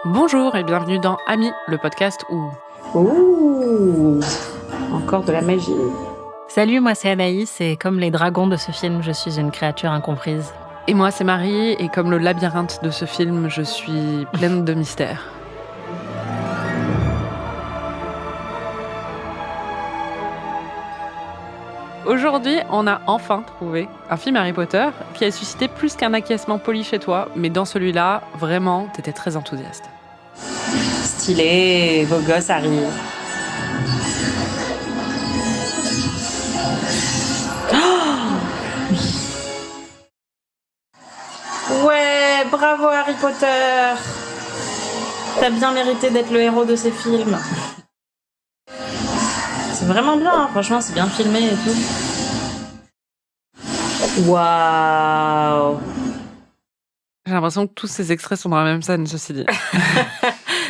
Bonjour et bienvenue dans Amis, le podcast où... Ouh, encore de la magie. Salut, moi c'est Anaïs et comme les dragons de ce film, je suis une créature incomprise. Et moi c'est Marie et comme le labyrinthe de ce film, je suis pleine de mystères. Aujourd'hui, on a enfin trouvé un film Harry Potter qui a suscité plus qu'un acquiescement poli chez toi, mais dans celui-là, vraiment, t'étais très enthousiaste. Stylé, vos gosses arrivent. Ouais, bravo Harry Potter. T'as bien mérité d'être le héros de ces films. C'est vraiment bien, hein. Franchement, c'est bien filmé et tout. Waouh. J'ai l'impression que tous ces extraits sont dans la même scène, ceci dit.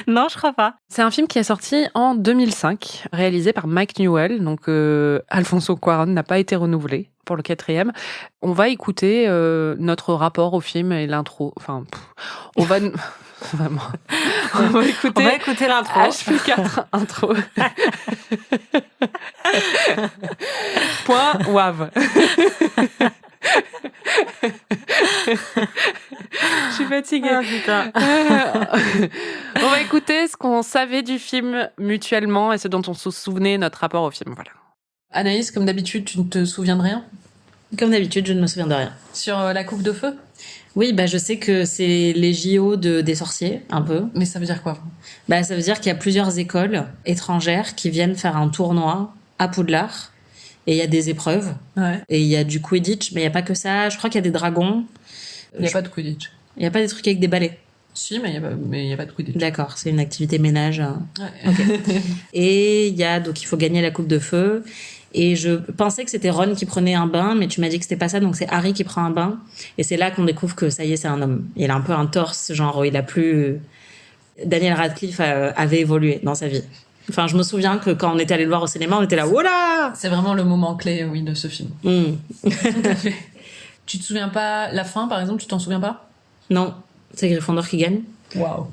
Non, je crois pas. C'est un film qui est sorti en 2005, réalisé par Mike Newell. Donc, Alfonso Cuarón n'a pas été renouvelé pour le 4e. On va écouter notre rapport au film et l'intro. Enfin, on va... Vraiment. On va écouter l'intro. HP4 intro. Point WAV. Je suis fatiguée. Ah, putain. On va écouter ce qu'on savait du film mutuellement et ce dont on se souvenait, notre rapport au film. Voilà. Anaïs, comme d'habitude, tu ne te souviens de rien Comme d'habitude, je ne me souviens de rien. sur la coupe de feu? Oui, bah je sais que c'est les JO des sorciers, un peu. Mais ça veut dire quoi? Bah ça veut dire qu'il y a plusieurs écoles étrangères qui viennent faire un tournoi à Poudlard. Et il y a des épreuves. Ouais. Et il y a du Quidditch, mais il n'y a pas que ça. Je crois qu'il y a des dragons. Il n'y a pas de Quidditch. Il n'y a pas des trucs avec des balais. Si, mais il y a pas de Quidditch. D'accord, c'est une activité ménage. Ouais. Ok. Et donc il faut gagner la coupe de feu. Et je pensais que c'était Ron qui prenait un bain, mais tu m'as dit que c'était pas ça, donc c'est Harry qui prend un bain. Et c'est là qu'on découvre que ça y est, c'est un homme. Il a un peu un torse, genre il a plus... Daniel Radcliffe avait évolué dans sa vie. Enfin, je me souviens que quand on était allé le voir au cinéma, on était là, voilà. C'est vraiment le moment clé, oui, de ce film. Tout à fait. Tu te souviens pas la fin, par exemple, tu t'en souviens pas? Non, c'est Gryffondor qui gagne. Waouh.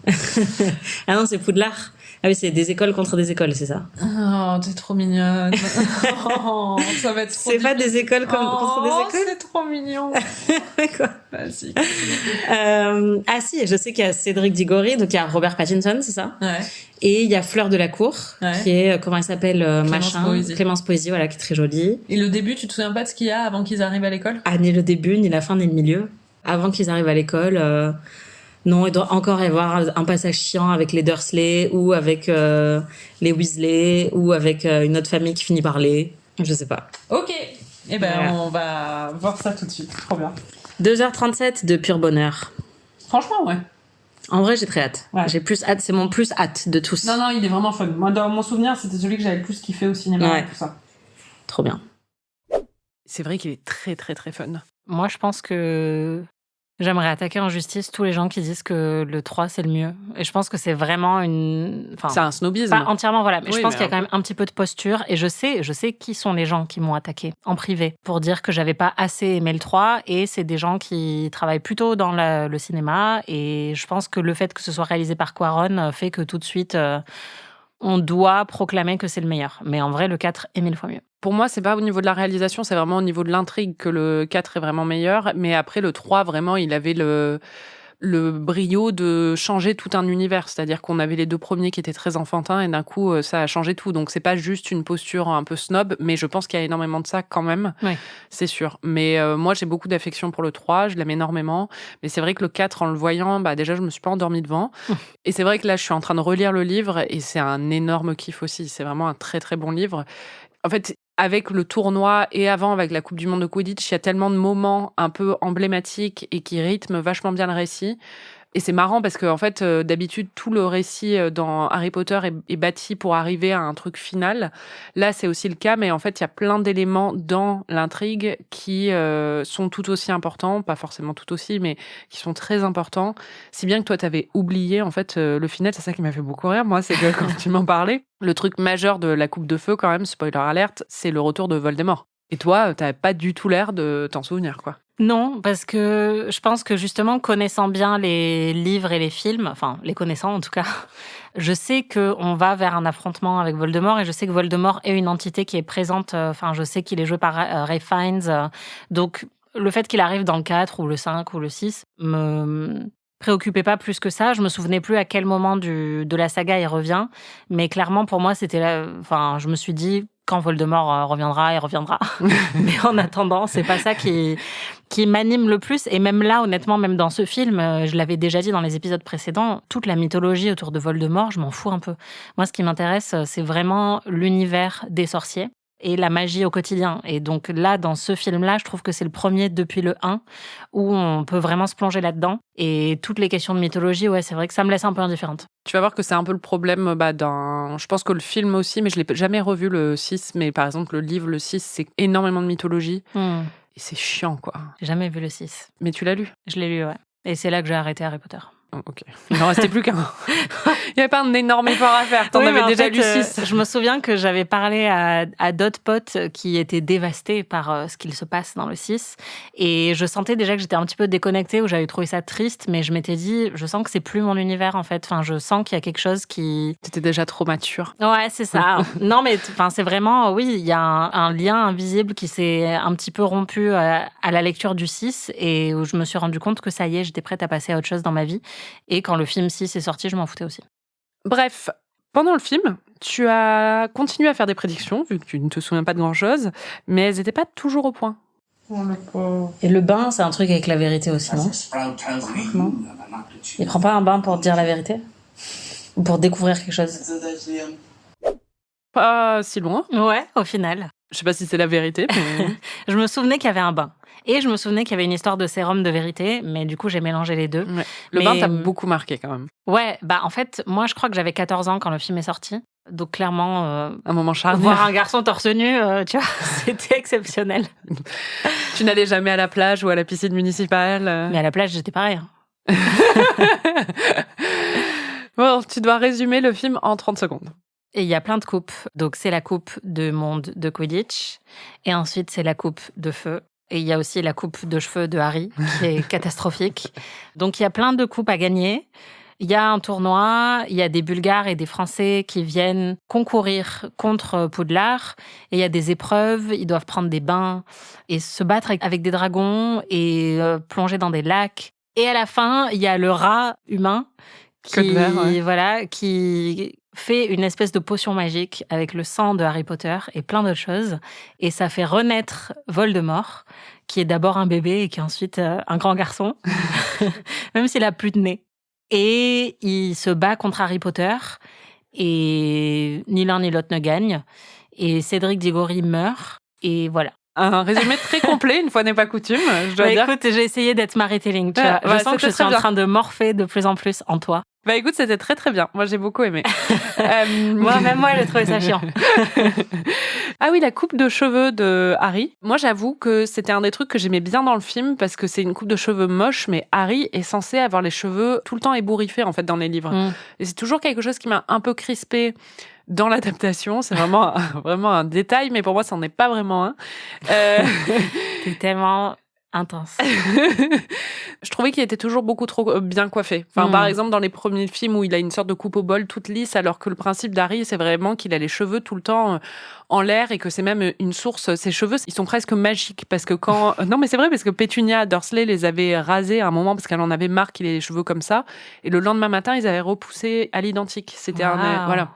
Ah non, c'est Poudlard. Ah oui, c'est des écoles contre des écoles, c'est ça. Oh, t'es trop mignonne. Oh, ça va être trop C'est pas des écoles contre des écoles. C'est trop mignon. Quoi. Bah, si. Ah si, je sais qu'il y a Cédric Diggory, donc il y a Robert Pattinson, c'est ça. Ouais. Et il y a Fleur de la Cour, qui est, comment elle s'appelle, Poésie. Clémence Poésie, voilà, qui est très jolie. Et le début, tu te souviens pas de ce qu'il y a avant qu'ils arrivent à l'école? Ah, ni le début, ni la fin, ni le milieu. Avant qu'ils arrivent à l'école, non, il doit encore y avoir un passage chiant avec les Dursley, ou avec les Weasley, ou avec une autre famille qui finit par les... Je sais pas. Ok. Eh ben, Voilà. on va voir ça tout de suite. Trop bien. 2h37 de pur bonheur. Franchement, ouais. En vrai, j'ai très hâte. Ouais. J'ai plus hâte, c'est mon plus hâte de tous. Non, il est vraiment fun. Moi, dans mon souvenir, c'était celui que j'avais le plus kiffé au cinéma Ouais. et tout ça. Trop bien. C'est vrai qu'il est très, très, très fun. Moi, je pense que j'aimerais attaquer en justice tous les gens qui disent que le 3, c'est le mieux. Et je pense que c'est vraiment une... Enfin, C'est un snobisme. pas entièrement, voilà. Mais Oui, je pense mais qu'il y a quand même un petit peu de posture. Et je sais qui sont les gens qui m'ont attaqué en privé pour dire que j'avais pas assez aimé le 3. Et c'est des gens qui travaillent plutôt dans le cinéma. Et je pense que le fait que ce soit réalisé par Cuarón fait que tout de suite, on doit proclamer que c'est le meilleur. Mais en vrai, le 4 est 1000 fois mieux. Pour moi, c'est pas au niveau de la réalisation, c'est vraiment au niveau de l'intrigue que le 4 est vraiment meilleur. Mais après, le 3, vraiment, il avait le brio de changer tout un univers. C'est-à-dire qu'on avait les deux premiers qui étaient très enfantins et d'un coup, ça a changé tout. Donc, c'est pas juste une posture un peu snob, mais je pense qu'il y a énormément de ça quand même. Ouais. C'est sûr. Mais moi, j'ai beaucoup d'affection pour le 3, je l'aime énormément. Mais c'est vrai que le 4, en le voyant, bah, déjà, je me suis pas endormie devant. Et c'est vrai que là, je suis en train de relire le livre et c'est un énorme kiff aussi. C'est vraiment un très, très bon livre. En fait, avec le tournoi et avant, avec la Coupe du Monde de Quidditch, il y a tellement de moments un peu emblématiques et qui rythment vachement bien le récit. Et c'est marrant parce que en fait, d'habitude, tout le récit dans Harry Potter est bâti pour arriver à un truc final. Là, c'est aussi le cas, mais en fait, il y a plein d'éléments dans l'intrigue qui sont tout aussi importants, pas forcément tout aussi, mais qui sont très importants. Si bien que toi, t'avais oublié en fait le final, c'est ça qui m'a fait beaucoup rire. Moi, c'est que quand tu m'en parlais, le truc majeur de la Coupe de Feu, quand même, spoiler alert, c'est le retour de Voldemort. Et toi, t'avais pas du tout l'air de t'en souvenir, quoi. Non, parce que je pense que justement, connaissant bien les livres et les films, enfin les connaissant en tout cas, je sais qu'on va vers un affrontement avec Voldemort et je sais que Voldemort est une entité qui est présente, enfin je sais qu'il est joué par Ralph Fiennes, donc le fait qu'il arrive dans le 4 ou le 5 ou le 6 me préoccupait pas plus que ça. Je me souvenais plus à quel moment de la saga il revient, mais clairement pour moi c'était là, enfin je me suis dit quand Voldemort reviendra, il reviendra. Mais en attendant, c'est pas ça qui m'anime le plus. Et même là, honnêtement, même dans ce film, je l'avais déjà dit dans les épisodes précédents, toute la mythologie autour de Voldemort, je m'en fous un peu. Moi, ce qui m'intéresse, c'est vraiment l'univers des sorciers et la magie au quotidien. Et donc là, dans ce film-là, je trouve que c'est le premier depuis le 1 où on peut vraiment se plonger là-dedans. Et toutes les questions de mythologie, ouais, c'est vrai que ça me laisse un peu indifférente. Tu vas voir que c'est un peu le problème d'un... Je pense que le film aussi, mais je l'ai jamais revu le 6, mais par exemple le livre, le 6, c'est énormément de mythologie. Et c'est chiant, quoi. J'ai jamais vu le 6. Mais tu l'as lu? Je l'ai lu, ouais. Et c'est là que j'ai arrêté Harry Potter. Oh, ok. Il n'en restait plus qu'un. Il n'y avait pas un énorme effort à faire. T'en avais déjà lu 6. Je me souviens que j'avais parlé à d'autres potes qui étaient dévastés par ce qu'il se passe dans le 6. Et je sentais déjà que j'étais un petit peu déconnectée, où j'avais trouvé ça triste, mais je m'étais dit, je sens que c'est plus mon univers, en fait. Enfin, je sens qu'il y a quelque chose qui... T'étais déjà trop mature. Ouais, c'est ça. Non, mais c'est vraiment, oui, il y a un lien invisible qui s'est un petit peu rompu à la lecture du 6 et où je me suis rendu compte que ça y est, j'étais prête à passer à autre chose dans ma vie. Et quand le film 6 est sorti, je m'en foutais aussi. Bref, pendant le film, tu as continué à faire des prédictions, vu que tu ne te souviens pas de grand-chose, mais elles n'étaient pas toujours au point. Et le bain, c'est un truc avec la vérité aussi, non? Non. Il prend pas un bain pour dire la vérité? Ou pour découvrir quelque chose? Pas si loin. Ouais, au final. Je sais pas si c'est la vérité, mais... Je me souvenais qu'il y avait un bain. Et je me souvenais qu'il y avait une histoire de sérum de vérité, mais du coup, j'ai mélangé les deux. Ouais. Le bain t'a beaucoup marqué, quand même. Ouais, en fait, moi, je crois que j'avais 14 ans quand le film est sorti. Donc, clairement... un moment charnière. Voir un garçon torse nu, tu vois, c'était exceptionnel. Tu n'allais jamais à la plage ou à la piscine municipale? Mais à la plage, j'étais pareil. Bon, tu dois résumer le film en 30 secondes. Et il y a plein de coupes. Donc, c'est la coupe de monde de Quidditch. Et ensuite, c'est la coupe de feu. Et il y a aussi la coupe de cheveux de Harry, qui est catastrophique. Donc, il y a plein de coupes à gagner. Il y a un tournoi, il y a des Bulgares et des Français qui viennent concourir contre Poudlard. Et il y a des épreuves, ils doivent prendre des bains et se battre avec des dragons et plonger dans des lacs. Et à la fin, il y a le rat humain qui fait une espèce de potion magique avec le sang de Harry Potter et plein d'autres choses. Et ça fait renaître Voldemort, qui est d'abord un bébé et qui est ensuite un grand garçon, même s'il a plus de nez. Et il se bat contre Harry Potter et ni l'un ni l'autre ne gagne. Et Cédric Diggory meurt et voilà. Un résumé très complet, une fois n'est pas coutume, je dois dire. Écoute, j'ai essayé d'être Marie-Telling, tu vois. Je sens que je suis en train de morpher de plus en plus en toi. Bah écoute, c'était très très bien. Moi, j'ai beaucoup aimé. Même moi, j'ai trouvé ça chiant. Ah oui, la coupe de cheveux de Harry. Moi, j'avoue que c'était un des trucs que j'aimais bien dans le film parce que c'est une coupe de cheveux moche, mais Harry est censé avoir les cheveux tout le temps ébouriffés en fait dans les livres. Et c'est toujours quelque chose qui m'a un peu crispée dans l'adaptation. C'est vraiment un détail, mais pour moi, ça n'en est pas vraiment un. C'est tellement intense. Je trouvais qu'il était toujours beaucoup trop bien coiffé. Enfin, par exemple, dans les premiers films où il a une sorte de coupe au bol toute lisse, alors que le principe d'Harry, c'est vraiment qu'il a les cheveux tout le temps en l'air et que c'est même une source. Ses cheveux, ils sont presque magiques parce que quand... Non, mais c'est vrai, parce que Pétunia Dursley les avait rasés à un moment parce qu'elle en avait marre qu'il ait les cheveux comme ça. Et le lendemain matin, ils avaient repoussé à l'identique. C'était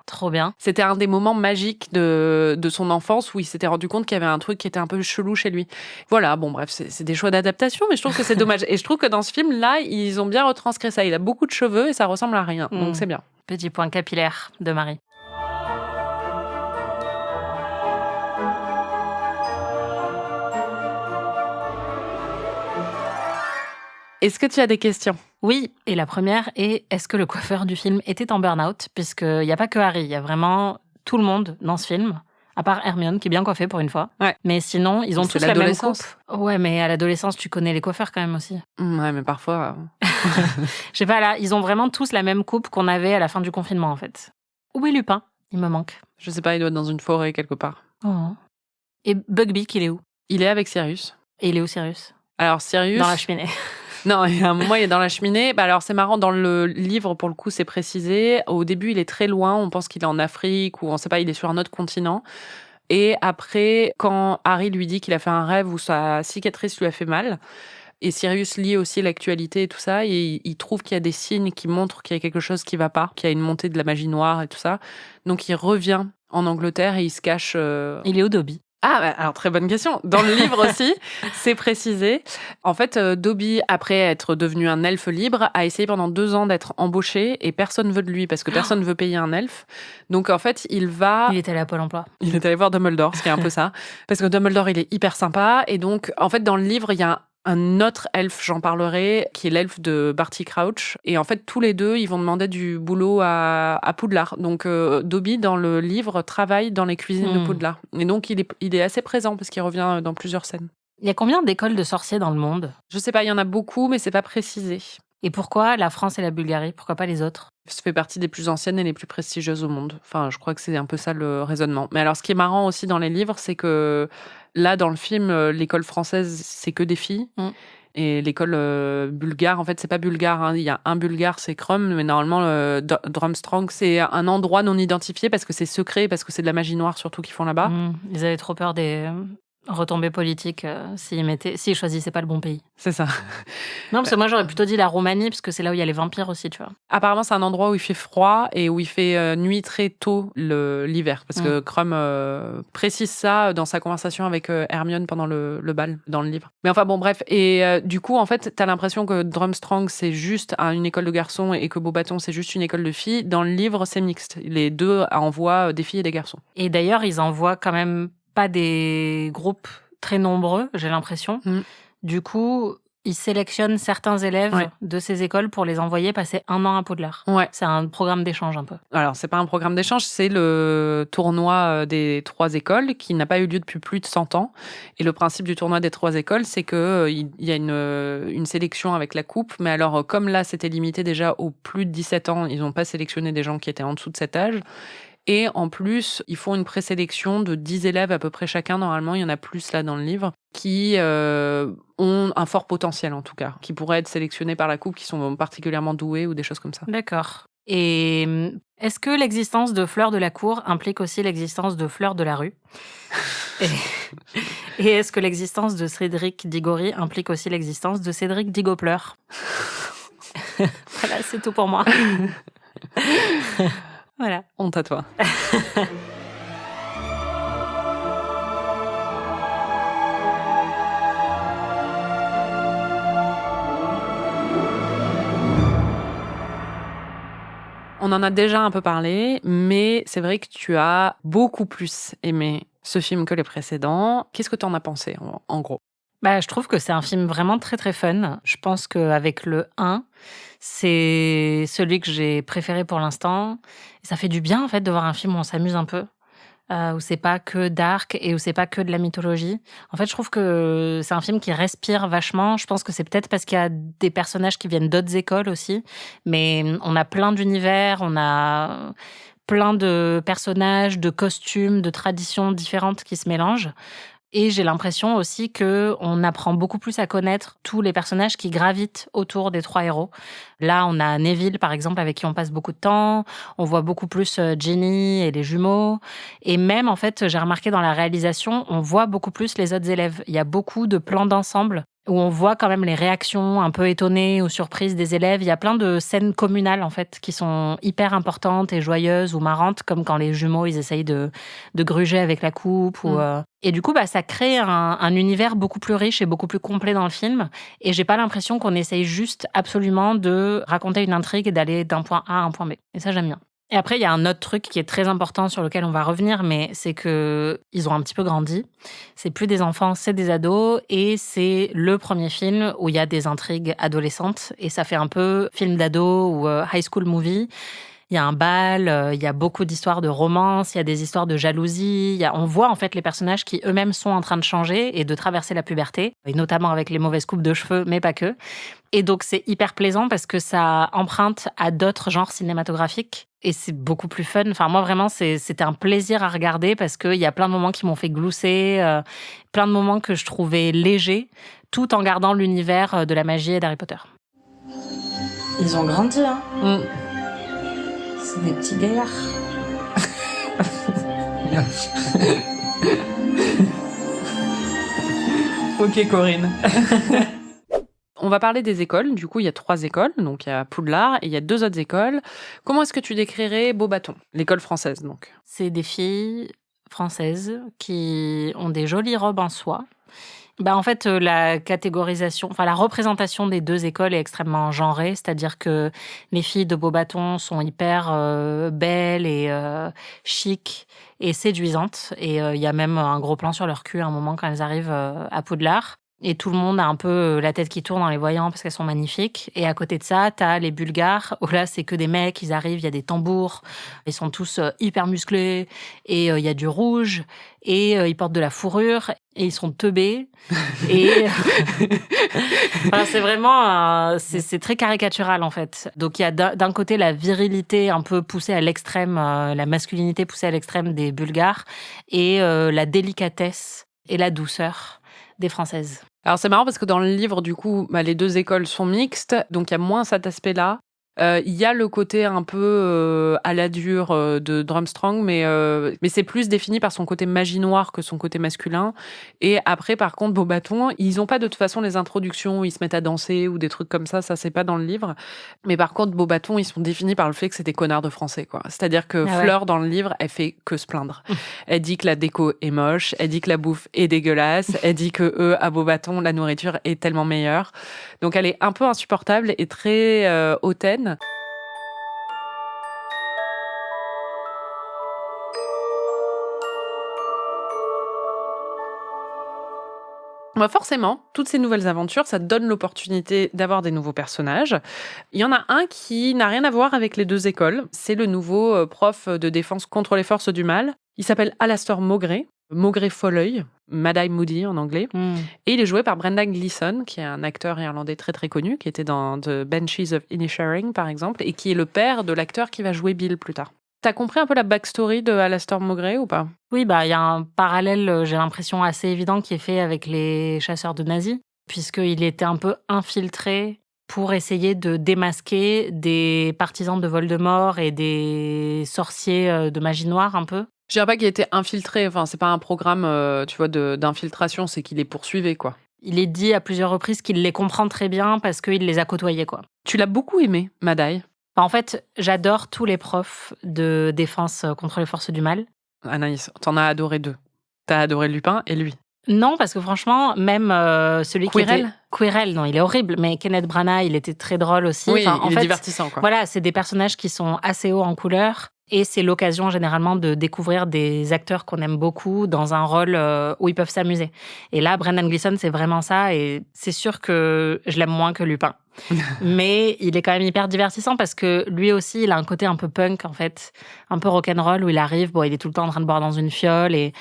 trop bien. C'était un des moments magiques de son enfance où il s'était rendu compte qu'il y avait un truc qui était un peu chelou chez lui. Voilà, bon, bref, c'est des choix d'adaptation, mais je trouve que c'est dommage. Et je trouve que dans ce film-là, ils ont bien retranscrit ça. Il a beaucoup de cheveux et ça ressemble à rien. Donc c'est bien. Petit point capillaire de Marie. Est-ce que tu as des questions? Oui, et la première est, est-ce que le coiffeur du film était en burn-out? Puisqu'il n'y a pas que Harry, il y a vraiment tout le monde dans ce film, à part Hermione, qui est bien coiffée pour une fois. Ouais. Mais sinon, ils ont tous la même coupe. Ouais, mais à l'adolescence, tu connais les coiffeurs quand même aussi. Ouais, mais parfois... Je sais pas, là, ils ont vraiment tous la même coupe qu'on avait à la fin du confinement, en fait. Où est Lupin? Il me manque. Je sais pas, il doit être dans une forêt quelque part. Oh. Et Buckbeak, il est où? Il est avec Sirius. Et il est où, Sirius? Alors, Sirius... Dans la cheminée. Non, il y a un moment, il est dans la cheminée. Alors, c'est marrant, dans le livre, pour le coup, c'est précisé. Au début, il est très loin. On pense qu'il est en Afrique ou on ne sait pas, il est sur un autre continent. Et après, quand Harry lui dit qu'il a fait un rêve où sa cicatrice lui a fait mal, et Sirius lit aussi l'actualité et tout ça, et il trouve qu'il y a des signes qui montrent qu'il y a quelque chose qui ne va pas, qu'il y a une montée de la magie noire et tout ça. Donc, il revient en Angleterre et il se cache... Il est au Dobby. Ah, alors très bonne question. Dans le livre aussi, c'est précisé. En fait, Dobby, après être devenu un elfe libre, a essayé pendant 2 ans d'être embauché et personne veut de lui parce que personne veut payer un elfe. Donc en fait, il est allé à Pôle emploi. Il est allé voir Dumbledore, ce qui est un peu ça. Parce que Dumbledore, il est hyper sympa. Et donc, en fait, dans le livre, il y a un autre elfe, j'en parlerai, qui est l'elfe de Barty Crouch. Et en fait, tous les deux, ils vont demander du boulot à Poudlard. Donc, Dobby, dans le livre, travaille dans les cuisines de Poudlard. Et donc, il est assez présent parce qu'il revient dans plusieurs scènes. Il y a combien d'écoles de sorciers dans le monde ? Je sais pas, il y en a beaucoup, mais c'est pas précisé. Et pourquoi la France et la Bulgarie ? Pourquoi pas les autres ? Ça fait partie des plus anciennes et les plus prestigieuses au monde. Enfin, je crois que c'est un peu ça le raisonnement. Mais alors, ce qui est marrant aussi dans les livres, c'est que là, dans le film, l'école française, c'est que des filles. Et l'école bulgare, en fait, c'est pas bulgare. Hein. Il y a un bulgare, c'est Krum, mais normalement, Drumstrang, c'est un endroit non identifié parce que c'est secret, parce que c'est de la magie noire surtout qu'ils font là-bas. Ils avaient trop peur des retombées politiques s'ils choisissaient pas le bon pays. C'est ça. Non, parce que moi, j'aurais plutôt dit la Roumanie, parce que c'est là où il y a les vampires aussi, tu vois. Apparemment, c'est un endroit où il fait froid et où il fait nuit très tôt l'hiver. Parce que Krum précise ça dans sa conversation avec Hermione pendant le bal, dans le livre. Mais enfin, bon, bref. Et du coup, en fait, t'as l'impression que Drumstrang, c'est juste une école de garçons et que Beauxbaton, c'est juste une école de filles. Dans le livre, c'est mixte. Les deux envoient des filles et des garçons. Et d'ailleurs, ils envoient quand même pas des groupes très nombreux, j'ai l'impression. Du coup, ils sélectionnent certains élèves de ces écoles pour les envoyer passer 1 an à Poudlard. Ouais. C'est un programme d'échange un peu. Alors, c'est pas un programme d'échange, c'est le tournoi des 3 écoles qui n'a pas eu lieu depuis plus de 100 ans. Et le principe du tournoi des 3 écoles, c'est que il y a une sélection avec la coupe. Mais alors, comme là, c'était limité déjà aux plus de 17 ans, ils n'ont pas sélectionné des gens qui étaient en dessous de cet âge. Et en plus, ils font une présélection de 10 élèves à peu près chacun. Normalement, il y en a plus là dans le livre, qui ont un fort potentiel en tout cas, qui pourraient être sélectionnés par la coupe, qui sont particulièrement doués ou des choses comme ça. D'accord. Et est-ce que l'existence de Fleur de la Cour implique aussi l'existence de Fleur de la Rue ? Et est-ce que l'existence de Cédric Diggory implique aussi l'existence de Cédric Digopleur ? Voilà, c'est tout pour moi. Voilà. Honte à toi. On en a déjà un peu parlé, mais c'est vrai que tu as beaucoup plus aimé ce film que les précédents. Qu'est-ce que tu en as pensé, en gros ? Je trouve que c'est un film vraiment très très fun. Je pense qu'avec le 1, c'est celui que j'ai préféré pour l'instant. Et ça fait du bien en fait de voir un film où on s'amuse un peu, où c'est pas que dark et où c'est pas que de la mythologie. En fait, je trouve que c'est un film qui respire vachement. Je pense que c'est peut-être parce qu'il y a des personnages qui viennent d'autres écoles aussi, mais on a plein d'univers, on a plein de personnages, de costumes, de traditions différentes qui se mélangent. Et j'ai l'impression aussi qu'on apprend beaucoup plus à connaître tous les personnages qui gravitent autour des 3 héros. Là, on a Neville, par exemple, avec qui on passe beaucoup de temps. On voit beaucoup plus Ginny et les jumeaux. Et même, en fait, j'ai remarqué dans la réalisation, on voit beaucoup plus les autres élèves. Il y a beaucoup de plans d'ensemble où on voit quand même les réactions un peu étonnées ou surprises des élèves. Il y a plein de scènes communales, en fait, qui sont hyper importantes et joyeuses ou marrantes, comme quand les jumeaux, ils essayent de gruger avec la coupe. Et du coup, ça crée un univers beaucoup plus riche et beaucoup plus complet dans le film. Et j'ai pas l'impression qu'on essaye juste absolument de raconter une intrigue et d'aller d'un point A à un point B. Et ça, j'aime bien. Et après, il y a un autre truc qui est très important sur lequel on va revenir, mais c'est que ils ont un petit peu grandi. C'est plus des enfants, c'est des ados. Et c'est le premier film où il y a des intrigues adolescentes. Et ça fait un peu film d'ado ou high school movie. Il y a un bal, il y a beaucoup d'histoires de romance, il y a des histoires de jalousie. On voit en fait les personnages qui eux-mêmes sont en train de changer et de traverser la puberté, et notamment avec les mauvaises coupes de cheveux, mais pas que. Et donc c'est hyper plaisant parce que ça emprunte à d'autres genres cinématographiques et c'est beaucoup plus fun. Enfin moi vraiment c'était un plaisir à regarder parce qu'il y a plein de moments qui m'ont fait glousser, plein de moments que je trouvais légers, tout en gardant l'univers de la magie et d'Harry Potter. Ils ont grandi, hein. C'est des petits gaillards. Ok, Corinne. On va parler des écoles. Du coup, il y a 3 écoles. Donc, il y a Poudlard et il y a 2 autres écoles. Comment est-ce que tu décrirais Beauxbatons, l'école française, donc? C'est des filles françaises qui ont des jolies robes en soie. En fait, la catégorisation, la représentation des 2 écoles est extrêmement genrée, c'est-à-dire que les filles de Beauxbatons sont hyper belles et chic et séduisantes. Et il y a même un gros plan sur leur cul à un moment quand elles arrivent à Poudlard. Et tout le monde a un peu la tête qui tourne en les voyant parce qu'elles sont magnifiques. Et à côté de ça, t'as les Bulgares, où là, c'est que des mecs, ils arrivent, il y a des tambours, ils sont tous hyper musclés, et il y a du rouge, et ils portent de la fourrure, et ils sont teubés. Et c'est vraiment, c'est très caricatural en fait. Donc il y a d'un côté la virilité un peu poussée à l'extrême, la masculinité poussée à l'extrême des Bulgares, et la délicatesse et la douceur des Françaises. Alors c'est marrant parce que dans le livre, du coup, les 2 écoles sont mixtes, donc il y a moins cet aspect-là. Il y a le côté un peu à la dure de Drumstrong, mais c'est plus défini par son côté magie noire que son côté masculin. Et après, par contre, Beauxbatons, ils n'ont pas de toute façon les introductions où ils se mettent à danser ou des trucs comme ça c'est pas dans le livre. Mais par contre, Beauxbatons, ils sont définis par le fait que c'est des connards de français, quoi. C'est-à-dire que Fleur, dans le livre, elle fait que se plaindre. Elle dit que la déco est moche, elle dit que la bouffe est dégueulasse, elle dit que eux, à Beauxbatons, la nourriture est tellement meilleure. Donc elle est un peu insupportable et très hautaine. Forcément, toutes ces nouvelles aventures, ça donne l'opportunité d'avoir des nouveaux personnages. Il y en a un qui n'a rien à voir avec les 2 écoles. C'est le nouveau prof de défense contre les forces du mal. Il s'appelle Alastor Maugrey. Maugrey Folleuil, Mad-Eye Moody en anglais. Et il est joué par Brendan Gleeson, qui est un acteur irlandais très très connu, qui était dans The Banshees of Inisherin, par exemple, et qui est le père de l'acteur qui va jouer Bill plus tard. T'as compris un peu la backstory de Alastor Maugrey ou pas? Oui, il y a un parallèle, j'ai l'impression, assez évident qui est fait avec les chasseurs de nazis, puisqu'il était un peu infiltré pour essayer de démasquer des partisans de Voldemort et des sorciers de magie noire un peu. Je dirais pas qu'il était infiltré, c'est pas un programme, tu vois, d'infiltration, c'est qu'il les poursuivait, quoi. Il est dit à plusieurs reprises qu'il les comprend très bien parce qu'il les a côtoyés, quoi. Tu l'as beaucoup aimé, Mad-Eye? En fait, j'adore tous les profs de défense contre les forces du mal. Anaïs, t'en as adoré 2. T'as adoré Lupin et lui. Non, parce que franchement, même celui Quirrell qui était... Quirrell, non, il est horrible, mais Kenneth Branagh, il était très drôle aussi. Oui, il est divertissant, quoi. Voilà, c'est des personnages qui sont assez hauts en couleur. Et c'est l'occasion généralement de découvrir des acteurs qu'on aime beaucoup dans un rôle où ils peuvent s'amuser. Et là, Brendan Gleeson, c'est vraiment ça. Et c'est sûr que je l'aime moins que Lupin. Mais il est quand même hyper divertissant parce que lui aussi, il a un côté un peu punk, en fait. Un peu rock'n'roll où il arrive, il est tout le temps en train de boire dans une fiole et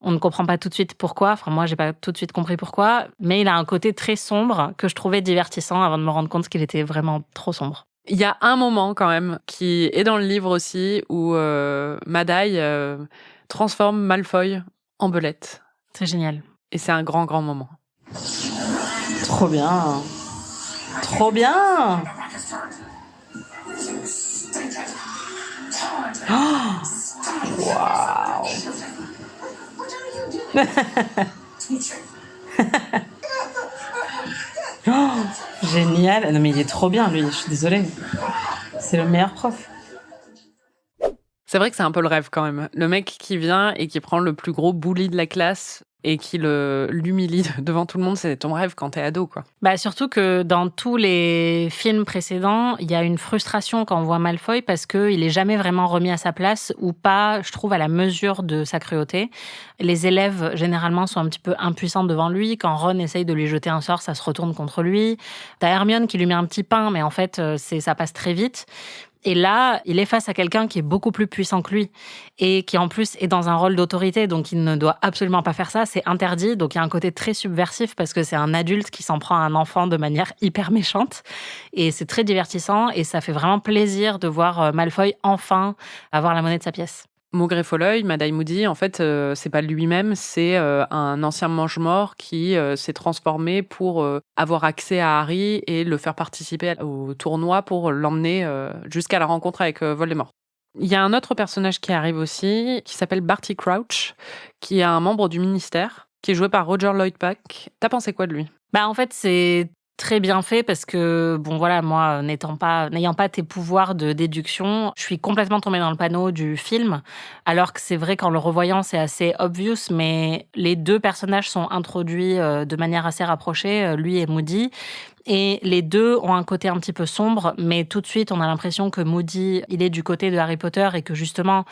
on ne comprend pas tout de suite pourquoi. Enfin, moi, j'ai pas tout de suite compris pourquoi. Mais il a un côté très sombre que je trouvais divertissant avant de me rendre compte qu'il était vraiment trop sombre. Il y a un moment quand même qui est dans le livre aussi où Mad-Eye transforme Malfoy en belette. C'est génial. Et c'est un grand, grand moment. Trop bien. Trop bien. Waouh. Génial. Non mais il est trop bien lui, je suis désolée. C'est le meilleur prof. C'est vrai que c'est un peu le rêve quand même. Le mec qui vient et qui prend le plus gros bully de la classe et qui l'humilie devant tout le monde, c'est ton rêve quand t'es ado, quoi. Surtout que dans tous les films précédents, il y a une frustration quand on voit Malfoy parce qu'il est jamais vraiment remis à sa place ou pas, je trouve, à la mesure de sa cruauté. Les élèves, généralement, sont un petit peu impuissants devant lui. Quand Ron essaye de lui jeter un sort, ça se retourne contre lui. T'as Hermione qui lui met un petit pain, mais en fait, ça passe très vite. Et là, il est face à quelqu'un qui est beaucoup plus puissant que lui et qui, en plus, est dans un rôle d'autorité. Donc, il ne doit absolument pas faire ça. C'est interdit. Donc, il y a un côté très subversif parce que c'est un adulte qui s'en prend à un enfant de manière hyper méchante. Et c'est très divertissant et ça fait vraiment plaisir de voir Malfoy enfin avoir la monnaie de sa pièce. Maugrey Folleuil, Mad-Eye Moody, en fait, c'est pas lui-même, c'est un ancien mange-mort qui s'est transformé pour avoir accès à Harry et le faire participer au tournoi pour l'emmener jusqu'à la rencontre avec Voldemort. Il y a un autre personnage qui arrive aussi, qui s'appelle Barty Crouch, qui est un membre du ministère, qui est joué par Roger Lloyd Pack. T'as pensé quoi de lui ? En fait, c'est très bien fait parce que, moi, n'ayant pas tes pouvoirs de déduction, je suis complètement tombée dans le panneau du film, alors que c'est vrai qu'en le revoyant, c'est assez obvious, mais les deux personnages sont introduits de manière assez rapprochée, lui et Moody. Et les deux ont un côté un petit peu sombre, mais tout de suite, on a l'impression que Moody, il est du côté de Harry Potter et que justement,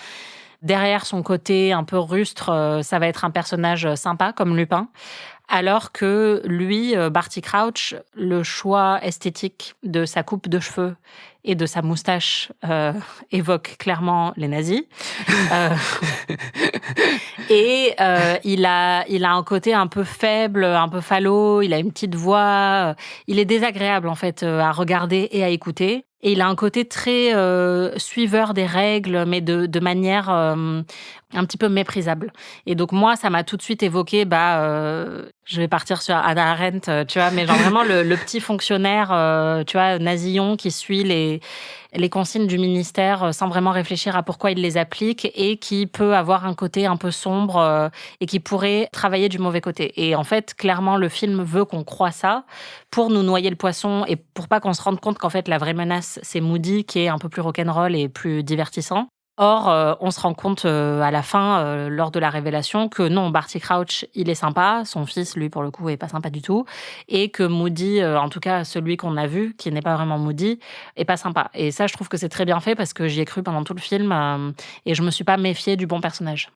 derrière son côté un peu rustre, ça va être un personnage sympa comme Lupin. Alors que lui, Barty Crouch, le choix esthétique de sa coupe de cheveux et de sa moustache évoque clairement les nazis. Il a un côté un peu faible, un peu falot, il a une petite voix. Il est désagréable en fait à regarder et à écouter. Et il a un côté très suiveur des règles, mais de manière un petit peu méprisable. Et donc moi, ça m'a tout de suite évoqué, je vais partir sur Hannah Arendt, tu vois, mais genre vraiment le petit fonctionnaire, tu vois, nasillon qui suit les consignes du ministère sans vraiment réfléchir à pourquoi il les applique et qui peut avoir un côté un peu sombre et qui pourrait travailler du mauvais côté. Et en fait, clairement, le film veut qu'on croie ça pour nous noyer le poisson et pour pas qu'on se rende compte qu'en fait, la vraie menace, c'est Moody qui est un peu plus rock'n'roll et plus divertissant. Or, on se rend compte à la fin, lors de la révélation, que non, Barty Crouch, il est sympa. Son fils, lui, pour le coup, est pas sympa du tout. Et que Moody, en tout cas celui qu'on a vu, qui n'est pas vraiment Moody, est pas sympa. Et ça, je trouve que c'est très bien fait parce que j'y ai cru pendant tout le film et je me suis pas méfiée du bon personnage.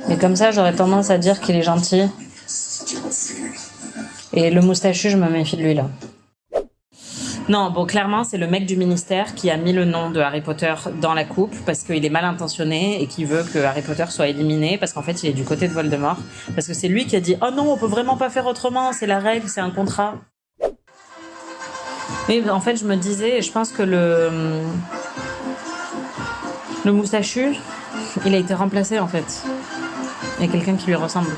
Mais comme ça, j'aurais tendance à dire qu'il est gentil. Et le moustachu, je me méfie de lui, là. Non, clairement, c'est le mec du ministère qui a mis le nom de Harry Potter dans la coupe parce qu'il est mal intentionné et qui veut que Harry Potter soit éliminé parce qu'en fait, il est du côté de Voldemort. Parce que c'est lui qui a dit « Oh non, on peut vraiment pas faire autrement, c'est la règle, c'est un contrat. » Mais en fait, je me disais, je pense que le moustachu, il a été remplacé, en fait. Il y a quelqu'un qui lui ressemble.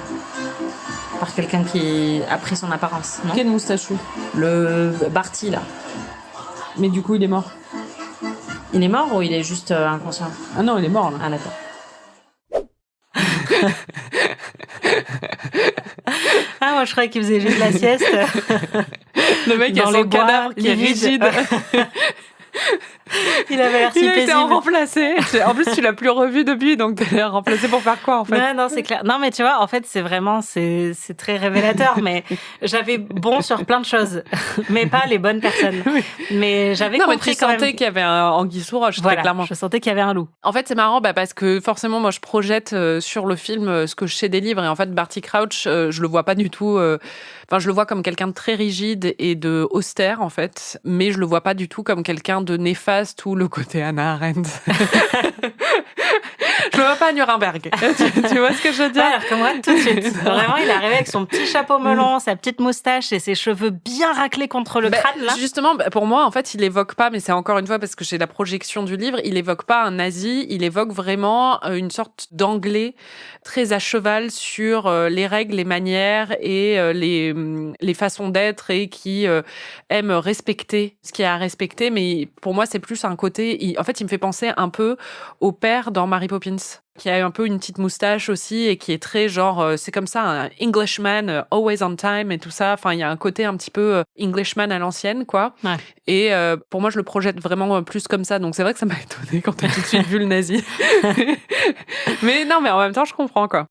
Par quelqu'un qui a pris son apparence, non ? Quel moustachu ? Le Barty, là. Mais du coup, il est mort. Il est mort ou il est juste inconscient ? Ah non, il est mort, là. Ah, d'accord. Moi, je croyais qu'il faisait juste la sieste. Le mec a son cadavre qui est rigide. Il avait l'air si paisible. Il a été remplacé. En plus, tu l'as plus revu depuis, donc tu l'as remplacé pour faire quoi, en fait ? Non, c'est clair. Non, mais tu vois, en fait, c'est très révélateur, mais j'avais bon sur plein de choses, mais pas les bonnes personnes. Oui. Mais j'avais compris mais tu quand même. sentais qu'il y avait un anguille sous roche, très clairement. Je sentais qu'il y avait un loup. En fait, c'est marrant parce que forcément, moi, je projette sur le film ce que je sais des livres. Et en fait, Barty Crouch, je le vois pas du tout... je le vois comme quelqu'un de très rigide et de austère, en fait. Mais je le vois pas du tout comme quelqu'un de néfaste ou le côté Hannah Arendt. Je le vois pas à Nuremberg. Tu vois ce que je veux dire ? Ouais, alors que moi, tout de suite. Vraiment, il est arrivé avec son petit chapeau melon, sa petite moustache et ses cheveux bien raclés contre le crâne, là. Justement, pour moi, en fait, il évoque pas, mais c'est encore une fois parce que j'ai la projection du livre, il évoque pas un nazi, il évoque vraiment une sorte d'anglais très à cheval sur les règles, les manières et les façons d'être et qui aime respecter ce qu'il y a à respecter. Mais pour moi, c'est plus un côté... En fait, il me fait penser un peu au père dans Mary Poppins, qui a un peu une petite moustache aussi et qui est très genre, c'est comme ça, un Englishman, always on time et tout ça. Enfin, il y a un côté un petit peu Englishman à l'ancienne, quoi. Ouais. Et pour moi, je le projette vraiment plus comme ça. Donc, c'est vrai que ça m'a étonnée quand t'as tout de suite vu le nazi. Mais non, mais en même temps, je comprends, quoi.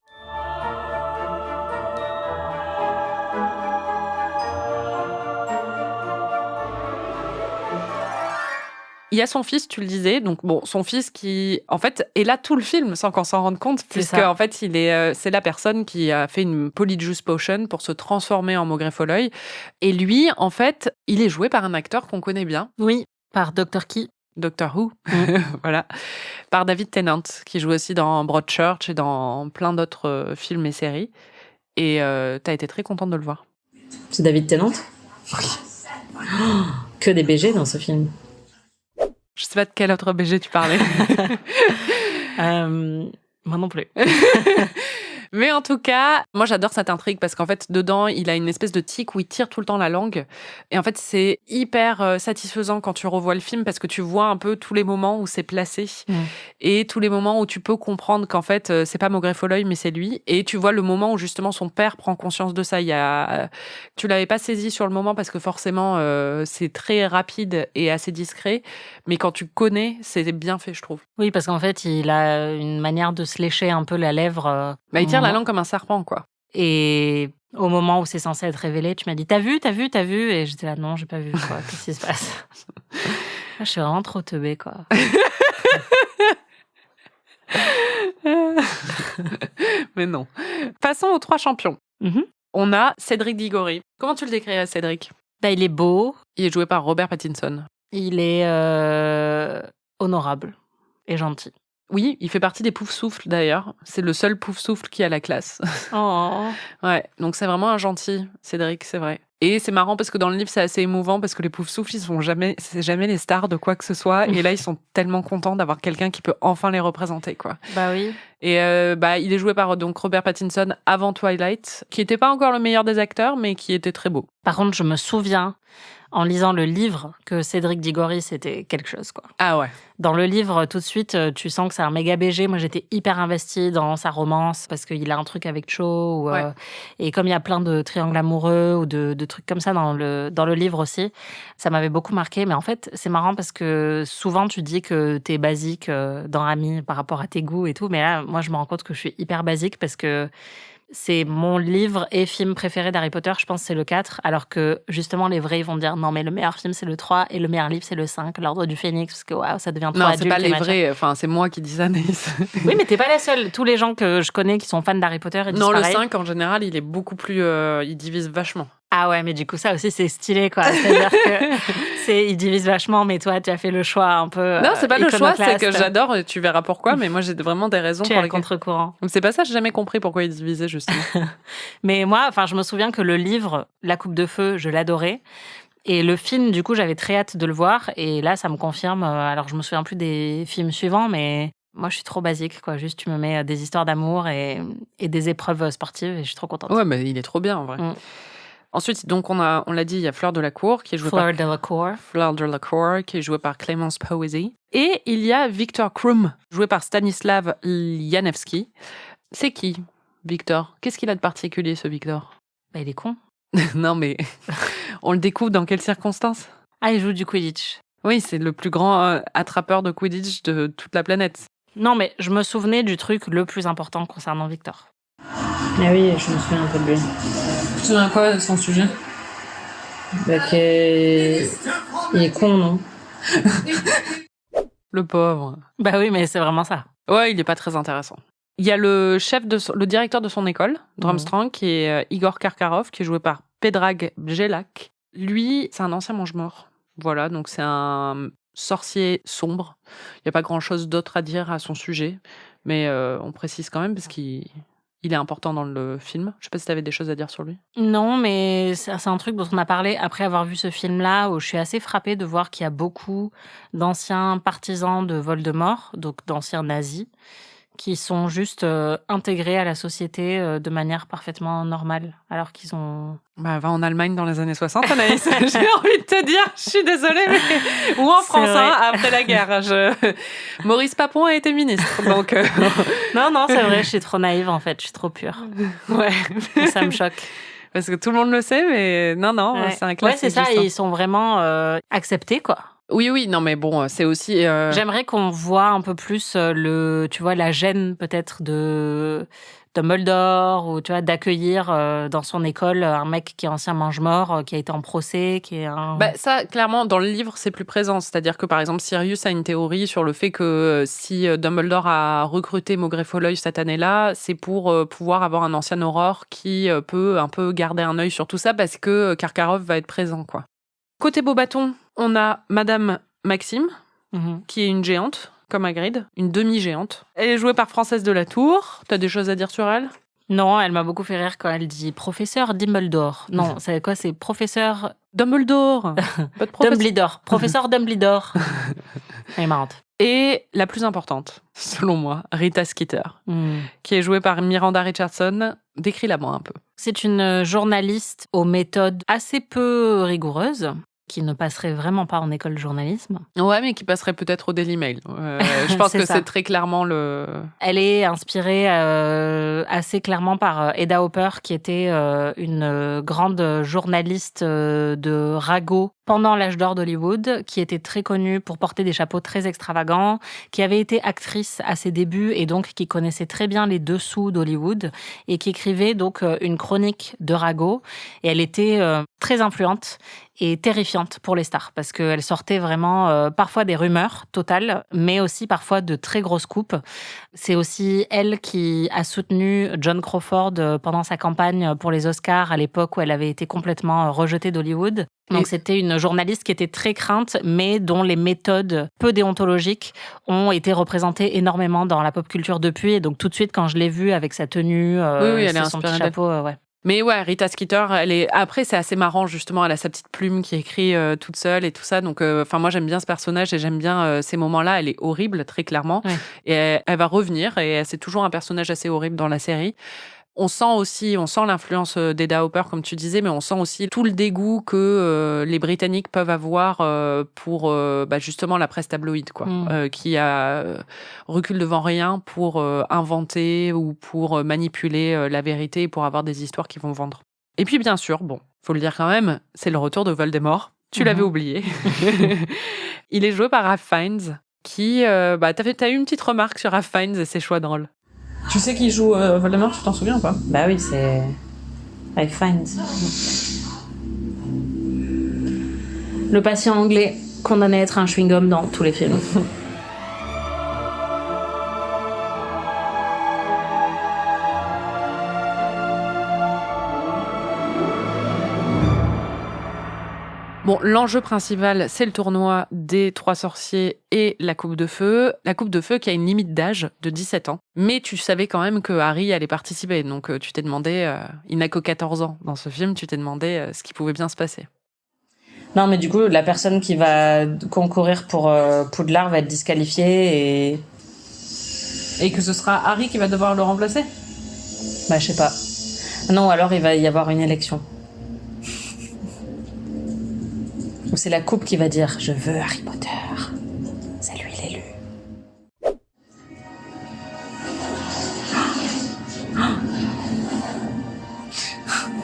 Il y a son fils, tu le disais, donc son fils qui, en fait, est là tout le film sans qu'on s'en rende compte, puisque en fait, c'est la personne qui a fait une Polyjuice Potion pour se transformer en Maugrey Folleuil. Et lui, en fait, il est joué par un acteur qu'on connaît bien. Oui, par Dr. Key. Doctor Who, voilà, par David Tennant, qui joue aussi dans Broadchurch et dans plein d'autres films et séries. Et t'as été très contente de le voir. C'est David Tennant ? Que des BG dans ce film. Je sais pas de quel autre BG tu parlais. Moi non plus. Mais en tout cas, moi j'adore cette intrigue parce qu'en fait, dedans, il a une espèce de tic où il tire tout le temps la langue. Et en fait, c'est hyper satisfaisant quand tu revois le film parce que tu vois un peu tous les moments où c'est placé et tous les moments où tu peux comprendre qu'en fait, c'est pas Maugrey Folleuil, mais c'est lui. Et tu vois le moment où justement son père prend conscience de ça. Tu l'avais pas saisi sur le moment parce que forcément, c'est très rapide et assez discret. Mais quand tu connais, c'est bien fait, je trouve. Oui, parce qu'en fait, il a une manière de se lécher un peu la lèvre. Il tire la langue comme un serpent, quoi. Et au moment où c'est censé être révélé, tu m'as dit, t'as vu? Et j'étais là, non, j'ai pas vu, quoi. Qu'est-ce qui se passe? Je suis vraiment trop teubée, quoi. Mais non. Passons aux 3 champions. On a Cédric Diggory. Comment tu le décrirais, Cédric? Il est beau. Il est joué par Robert Pattinson. Il est honorable et gentil. Oui, il fait partie des Poufsouffles d'ailleurs. C'est le seul Poufsouffle qui a la classe. Oh. Ouais, donc c'est vraiment un gentil, Cédric, c'est vrai. Et c'est marrant parce que dans le livre, c'est assez émouvant parce que les Poufsouffles, c'est jamais les stars de quoi que ce soit. Et là, ils sont tellement contents d'avoir quelqu'un qui peut enfin les représenter, quoi. Bah oui. Et il est joué par donc Robert Pattinson avant Twilight, qui était pas encore le meilleur des acteurs, mais qui était très beau. Par contre, je me souviens, en lisant le livre, que Cédric Diggory, c'était quelque chose, quoi. Ah ouais. Dans le livre, tout de suite, tu sens que c'est un méga BG. Moi, j'étais hyper investie dans sa romance parce qu'il a un truc avec Cho. Et comme il y a plein de triangles amoureux ou de trucs comme ça dans le livre aussi, ça m'avait beaucoup marqué. Mais en fait, c'est marrant parce que souvent, tu dis que t'es basique dans Ami par rapport à tes goûts et tout. Mais là, moi, je me rends compte que je suis hyper basique parce que c'est mon livre et film préféré d'Harry Potter, je pense que c'est le 4, alors que justement les vrais ils vont dire non mais le meilleur film c'est le 3 et le meilleur livre c'est le 5, l'Ordre du Phénix, parce que waouh, ça devient trop adulte. Non, c'est pas les vrais, enfin c'est moi qui dis ça, Naïs. Oui, mais t'es pas la seule. Tous les gens que je connais qui sont fans d'Harry Potter, ils disent non, pareil. Le 5 en général il est beaucoup plus, il divise vachement. Ah ouais, mais du coup, ça aussi, c'est stylé, quoi. C'est-à-dire que ils divisent vachement, mais toi, tu as fait le choix un peu. Non, c'est pas le choix, c'est que j'adore, et tu verras pourquoi, mais moi, j'ai vraiment des raisons pour lesquelles. Tu es à contre-courant. C'est pas ça, j'ai jamais compris pourquoi ils divisaient, justement. Mais moi, je me souviens que le livre, La Coupe de Feu, je l'adorais. Et le film, du coup, j'avais très hâte de le voir. Et là, ça me confirme. Alors, je me souviens plus des films suivants, mais moi, je suis trop basique, quoi. Juste, tu me mets des histoires d'amour et des épreuves sportives, et je suis trop contente. Ouais, mais il est trop bien, en vrai. Ensuite, donc, on l'a dit, il y a Fleur Delacour, qui est jouée Fleur Delacour, qui est jouée par Clémence Poésy. Et il y a Victor Krum, joué par Stanislav Janevski. C'est qui, Victor? Qu'est-ce qu'il a de particulier, ce Victor? Il est con. Non, mais on le découvre dans quelles circonstances? Ah, il joue du Quidditch. Oui, c'est le plus grand attrapeur de Quidditch de toute la planète. Non, mais je me souvenais du truc le plus important concernant Victor. Ah oui, je me souviens un peu de lui. Tu te souviens quoi de son sujet? Il est con, non? Le pauvre. Bah oui, mais c'est vraiment ça. Ouais, il est pas très intéressant. Il y a le directeur de son école, Drumstrang, qui est Igor Karkarov, qui est joué par Predrag Bjelak. Lui, c'est un ancien mange-mort. Voilà, donc c'est un sorcier sombre. Il n'y a pas grand-chose d'autre à dire à son sujet, mais on précise quand même parce qu'il est important dans le film. Je sais pas si tu avais des choses à dire sur lui. Non, mais c'est un truc dont on a parlé après avoir vu ce film-là, où je suis assez frappée de voir qu'il y a beaucoup d'anciens partisans de Voldemort, donc d'anciens nazis, qui sont juste intégrés à la société de manière parfaitement normale, alors qu'ils ont... Va en Allemagne dans les années 60, Anaïs. J'ai envie de te dire, je suis désolée, mais... Ou en France, après la guerre. Maurice Papon a été ministre, donc... Non, c'est vrai, je suis trop naïve, en fait. Je suis trop pure. Ouais. Et ça me choque. Parce que tout le monde le sait, mais non, ouais. C'est un classique. Ouais, c'est ça, et ils sont vraiment acceptés, quoi. Oui, non, mais bon, c'est aussi... J'aimerais qu'on voit un peu plus la gêne peut-être de Dumbledore, ou tu vois, d'accueillir dans son école un mec qui est ancien mange-mort, qui a été en procès, qui est un... Ça, clairement, dans le livre, c'est plus présent. C'est-à-dire que, par exemple, Sirius a une théorie sur le fait que si Dumbledore a recruté Maugrey Folleuil cette année-là, c'est pour pouvoir avoir un ancien Aurore qui peut un peu garder un œil sur tout ça, parce que Karkarov va être présent, quoi. Côté Beauxbatons, on a Madame Maxime, qui est une géante, comme Hagrid, une demi-géante. Elle est jouée par Française Delatour. T'as des choses à dire sur elle? Non, elle m'a beaucoup fait rire quand elle dit professeur Dumbledore. Non, c'est quoi? C'est professeur... Dumbledore. Dumbledore. Professeur Dumbledore. Elle est marrante. Et la plus importante, selon moi, Rita Skeeter, qui est jouée par Miranda Richardson. Décris-la moi un peu. C'est une journaliste aux méthodes assez peu rigoureuses, qui ne passerait vraiment pas en école de journalisme. Ouais, mais qui passerait peut-être au Daily Mail. Je pense que c'est très clairement le... Elle est inspirée assez clairement par Hedda Hopper, qui était une grande journaliste de ragot pendant l'âge d'or d'Hollywood, qui était très connue pour porter des chapeaux très extravagants, qui avait été actrice à ses débuts et donc qui connaissait très bien les dessous d'Hollywood et qui écrivait donc une chronique de ragot. Et elle était très influente et terrifiante pour les stars parce qu'elle sortait vraiment parfois des rumeurs totales, mais aussi parfois de très grosses coupes. C'est aussi elle qui a soutenu John Crawford pendant sa campagne pour les Oscars à l'époque où elle avait été complètement rejetée d'Hollywood. Donc c'était une journaliste qui était très crainte, mais dont les méthodes peu déontologiques ont été représentées énormément dans la pop culture depuis. Et donc tout de suite, quand je l'ai vue avec sa tenue, elle est son petit chapeau, ouais. Mais ouais, Rita Skeeter, après, c'est assez marrant, justement. Elle a sa petite plume qui écrit toute seule et tout ça. Donc, moi, j'aime bien ce personnage et j'aime bien ces moments-là. Elle est horrible, très clairement. Ouais. Et elle va revenir et c'est toujours un personnage assez horrible dans la série. On sent l'influence d'Hedda Hopper, comme tu disais, mais on sent aussi tout le dégoût que les Britanniques peuvent avoir pour justement la presse tabloïde, quoi, qui a recule devant rien pour inventer ou pour manipuler la vérité, pour avoir des histoires qui vont vendre. Et puis, bien sûr, faut le dire quand même, c'est le retour de Voldemort. Tu l'avais oublié. Il est joué par Ralph Fiennes, qui... t'as eu une petite remarque sur Ralph Fiennes et ses choix de rôle. Tu sais qui joue Voldemort, tu t'en souviens ou pas? Bah oui, c'est Ralph Fiennes. Le patient anglais condamné à être un chewing-gum dans tous les films. Bon, l'enjeu principal, c'est le tournoi des 3 sorciers et la coupe de feu. La coupe de feu qui a une limite d'âge de 17 ans. Mais tu savais quand même que Harry allait participer. Donc tu t'es demandé, il n'a que 14 ans dans ce film, tu t'es demandé ce qui pouvait bien se passer. Non, mais du coup, la personne qui va concourir pour Poudlard va être disqualifiée et que ce sera Harry qui va devoir le remplacer? Bah, je sais pas. Non, alors il va y avoir une élection. Ou c'est la coupe qui va dire « Je veux Harry Potter ». C'est lui l'élu.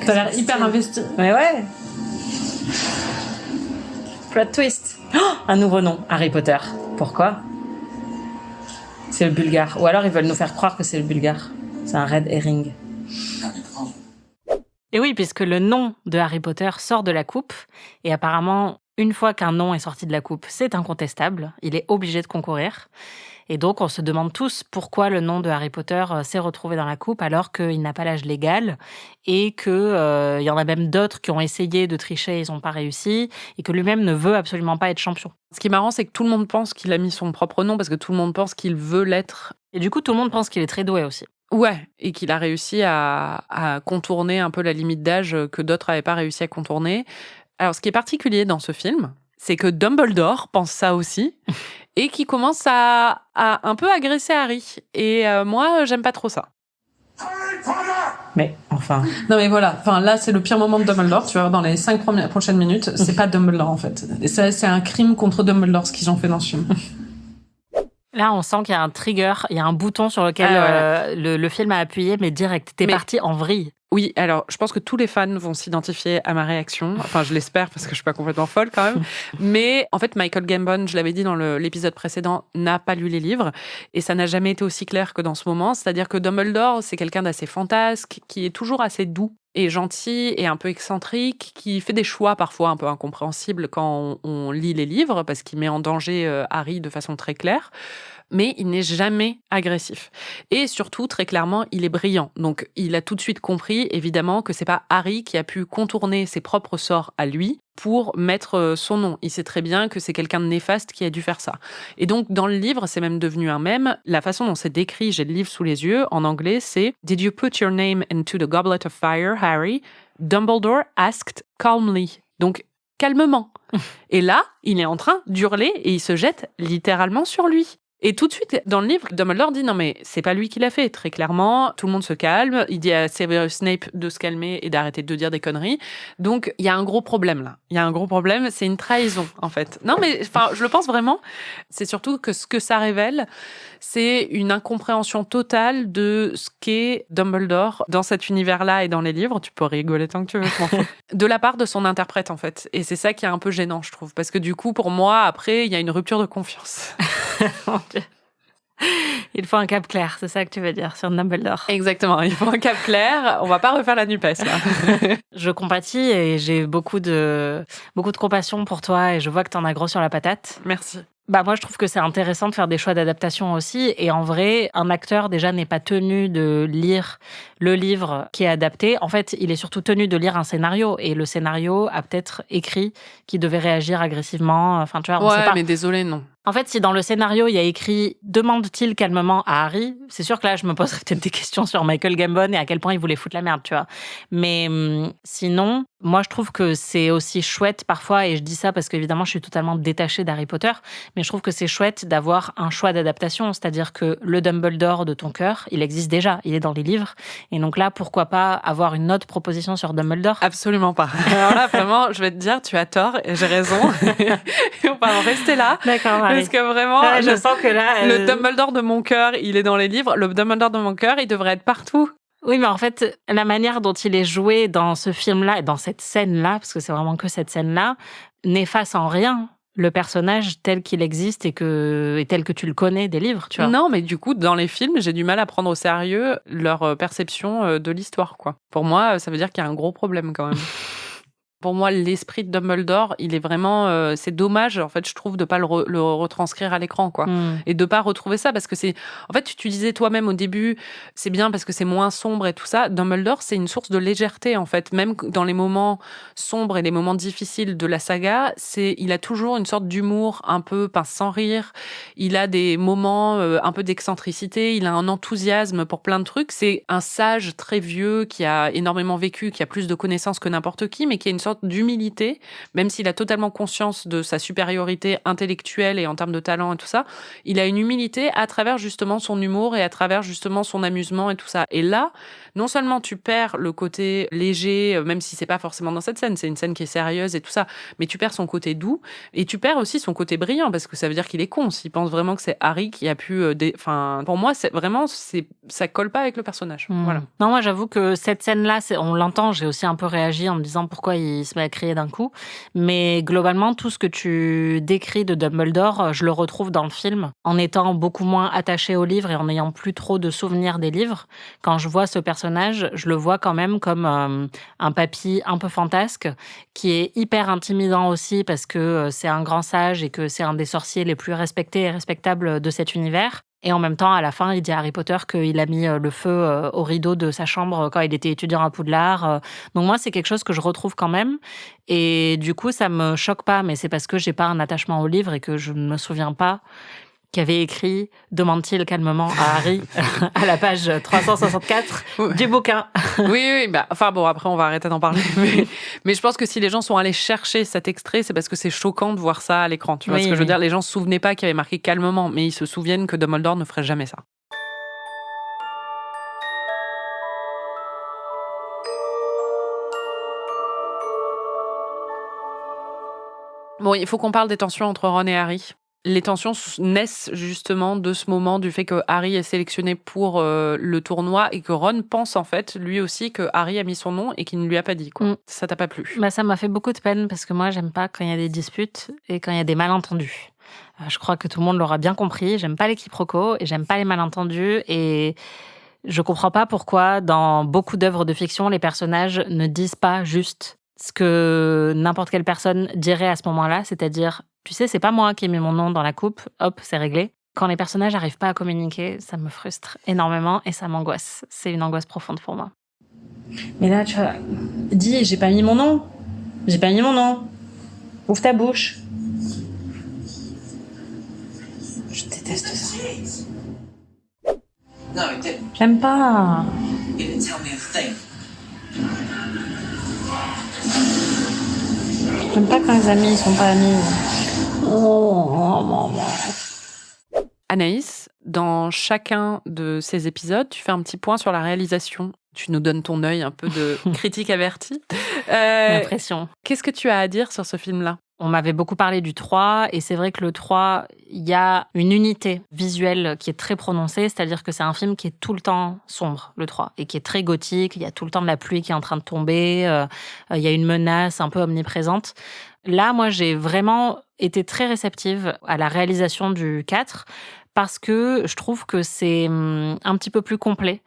T'as l'air hyper investi. Mais ouais. Plot twist. Un nouveau nom, Harry Potter. Pourquoi? C'est le Bulgare. Ou alors ils veulent nous faire croire que c'est le Bulgare. C'est un red herring. Et oui, puisque le nom de Harry Potter sort de la coupe, et apparemment, une fois qu'un nom est sorti de la coupe, c'est incontestable, il est obligé de concourir. Et donc, on se demande tous pourquoi le nom de Harry Potter s'est retrouvé dans la coupe alors qu'il n'a pas l'âge légal et qu'il y en a même d'autres qui ont essayé de tricher et ils n'ont pas réussi et que lui-même ne veut absolument pas être champion. Ce qui est marrant, c'est que tout le monde pense qu'il a mis son propre nom parce que tout le monde pense qu'il veut l'être. Et du coup, tout le monde pense qu'il est très doué aussi. Ouais, et qu'il a réussi à contourner un peu la limite d'âge que d'autres n'avaient pas réussi à contourner. Alors, ce qui est particulier dans ce film, c'est que Dumbledore pense ça aussi et qui commence à un peu agresser Harry. Et moi, j'aime pas trop ça. Mais enfin... Non mais voilà, là c'est le pire moment de Dumbledore, tu vas voir dans les 5 prochaines minutes, c'est pas Dumbledore en fait. Et ça, c'est un crime contre Dumbledore ce qu'ils ont fait dans ce film. Là, on sent qu'il y a un trigger, il y a un bouton sur lequel le film a appuyé, mais direct. T'es parti en vrille. Oui, alors je pense que tous les fans vont s'identifier à ma réaction. Enfin, je l'espère parce que je suis pas complètement folle quand même. Mais en fait, Michael Gambon, je l'avais dit dans l'épisode précédent, n'a pas lu les livres et ça n'a jamais été aussi clair que dans ce moment. C'est-à-dire que Dumbledore, c'est quelqu'un d'assez fantasque, qui est toujours assez doux et gentil et un peu excentrique, qui fait des choix parfois un peu incompréhensibles quand on lit les livres parce qu'il met en danger Harry de façon très claire. Mais il n'est jamais agressif. Et surtout, très clairement, il est brillant. Donc, il a tout de suite compris, évidemment, que c'est pas Harry qui a pu contourner ses propres sorts à lui pour mettre son nom. Il sait très bien que c'est quelqu'un de néfaste qui a dû faire ça. Et donc, dans le livre, c'est même devenu un mème. La façon dont c'est décrit, j'ai le livre sous les yeux, en anglais, c'est « Did you put your name into the goblet of fire, Harry? Dumbledore asked calmly. » Donc, calmement. Et là, il est en train d'hurler et il se jette littéralement sur lui. Et tout de suite, dans le livre, Dumbledore dit non mais c'est pas lui qui l'a fait, très clairement, tout le monde se calme, il dit à Severus Snape de se calmer et d'arrêter de dire des conneries. Donc il y a un gros problème là. Il y a un gros problème, c'est une trahison en fait. Non mais enfin, je le pense vraiment, c'est surtout que ce que ça révèle, c'est une incompréhension totale de ce qu'est Dumbledore dans cet univers-là et dans les livres, tu peux rigoler tant que tu veux, je m'en fous. De la part de son interprète en fait. Et c'est ça qui est un peu gênant, je trouve, parce que du coup pour moi après, il y a une rupture de confiance. Il faut un cap clair, c'est ça que tu veux dire sur Dumbledore. Exactement, il faut un cap clair. On va pas refaire la NUPES là. Je compatis et j'ai beaucoup de compassion pour toi et je vois que t'en as gros sur la patate. Merci. Bah moi je trouve que c'est intéressant de faire des choix d'adaptation aussi et en vrai un acteur déjà n'est pas tenu de lire le livre qui est adapté. En fait il est surtout tenu de lire un scénario et le scénario a peut-être écrit qu'il devait réagir agressivement. Enfin tu vois, on sait pas. Mais désolé non. En fait, si dans le scénario, il y a écrit « Demande-t-il calmement à Harry ?» c'est sûr que là, je me poserais peut-être des questions sur Michael Gambon et à quel point il voulait foutre la merde, tu vois. Mais sinon, moi, je trouve que c'est aussi chouette parfois, et je dis ça parce qu'évidemment, je suis totalement détachée d'Harry Potter, mais je trouve que c'est chouette d'avoir un choix d'adaptation, c'est-à-dire que le Dumbledore de ton cœur, il existe déjà, il est dans les livres. Et donc là, pourquoi pas avoir une autre proposition sur Dumbledore ? Absolument pas. Alors là, vraiment, je vais te dire, tu as tort et j'ai raison. Et on va en rester là. D'accord, Marie. Parce que vraiment, je sens que là... le Dumbledore de mon cœur, il est dans les livres. Le Dumbledore de mon cœur, il devrait être partout. Oui, mais en fait, la manière dont il est joué dans ce film-là et dans cette scène-là, parce que c'est vraiment que cette scène-là, n'efface en rien le personnage tel qu'il existe et tel que tu le connais des livres, tu vois. Non, mais du coup, dans les films, j'ai du mal à prendre au sérieux leur perception de l'histoire, quoi. Pour moi, ça veut dire qu'il y a un gros problème quand même. Pour moi, l'esprit de Dumbledore, il est vraiment... c'est dommage, en fait, je trouve, de pas le retranscrire à l'écran, quoi. Et de pas retrouver ça, parce que c'est... En fait, tu disais toi-même au début, c'est bien parce que c'est moins sombre et tout ça. Dumbledore, c'est une source de légèreté, en fait. Même dans les moments sombres et les moments difficiles de la saga, il a toujours une sorte d'humour un peu pince sans rire. Il a des moments un peu d'excentricité. Il a un enthousiasme pour plein de trucs. C'est un sage très vieux qui a énormément vécu, qui a plus de connaissances que n'importe qui, mais qui a une sorte d'humilité, même s'il a totalement conscience de sa supériorité intellectuelle et en termes de talent et tout ça, il a une humilité à travers justement son humour et à travers justement son amusement et tout ça. Et là, non seulement tu perds le côté léger, même si c'est pas forcément dans cette scène, c'est une scène qui est sérieuse et tout ça, mais tu perds son côté doux et tu perds aussi son côté brillant parce que ça veut dire qu'il est con s'il pense vraiment que c'est Harry qui a pu... Enfin, pour moi, c'est vraiment, ça colle pas avec le personnage. Voilà. Non, moi, j'avoue que cette scène-là, on l'entend, j'ai aussi un peu réagi en me disant pourquoi il se met à crier d'un coup. Mais globalement, tout ce que tu décris de Dumbledore, je le retrouve dans le film. En étant beaucoup moins attaché au livre et en n'ayant plus trop de souvenirs des livres, quand je vois ce personnage, je le vois quand même comme un papy un peu fantasque, qui est hyper intimidant aussi parce que c'est un grand sage et que c'est un des sorciers les plus respectés et respectables de cet univers. Et en même temps, à la fin, il dit à Harry Potter qu'il a mis le feu au rideau de sa chambre quand il était étudiant à Poudlard. Donc moi, c'est quelque chose que je retrouve quand même. Et du coup, ça me choque pas, mais c'est parce que j'ai pas un attachement au livre et que je ne me souviens pas qui avait écrit « Demande-t-il calmement à Harry » à la page 364 du bouquin. Oui, bah, enfin bon, après on va arrêter d'en parler. Mais je pense que si les gens sont allés chercher cet extrait, c'est parce que c'est choquant de voir ça à l'écran. Tu vois ce que je veux dire ? Les gens se souvenaient pas qu'il y avait marqué « calmement », mais ils se souviennent que Dumbledore ne ferait jamais ça. Bon, il faut qu'on parle des tensions entre Ron et Harry. Les tensions naissent justement de ce moment du fait que Harry est sélectionné pour le tournoi et que Ron pense en fait lui aussi que Harry a mis son nom et qu'il ne lui a pas dit quoi. Ça t'a pas plu ? Bah ça m'a fait beaucoup de peine parce que moi j'aime pas quand il y a des disputes et quand il y a des malentendus. Je crois que tout le monde l'aura bien compris, j'aime pas les quiproquos et j'aime pas les malentendus et je comprends pas pourquoi dans beaucoup d'œuvres de fiction les personnages ne disent pas juste ce que n'importe quelle personne dirait à ce moment-là, c'est-à-dire tu sais, c'est pas moi qui ai mis mon nom dans la coupe, hop, c'est réglé. Quand les personnages n'arrivent pas à communiquer, ça me frustre énormément et ça m'angoisse. C'est une angoisse profonde pour moi. Mais là, tu vois, dis, j'ai pas mis mon nom. J'ai pas mis mon nom. Ouvre ta bouche. Je déteste ça. J'aime pas. J'aime pas quand les amis sont pas amis. Anaïs, dans chacun de ces épisodes, tu fais un petit point sur la réalisation. Tu nous donnes ton œil un peu de critique avertie. L'impression. Qu'est-ce que tu as à dire sur ce film-là ? On m'avait beaucoup parlé du 3 et c'est vrai que le 3, il y a une unité visuelle qui est très prononcée, c'est-à-dire que c'est un film qui est tout le temps sombre, le 3, et qui est très gothique, il y a tout le temps de la pluie qui est en train de tomber, il y a une menace un peu omniprésente. Là, moi, j'ai vraiment été très réceptive à la réalisation du 4 parce que je trouve que c'est un petit peu plus complet.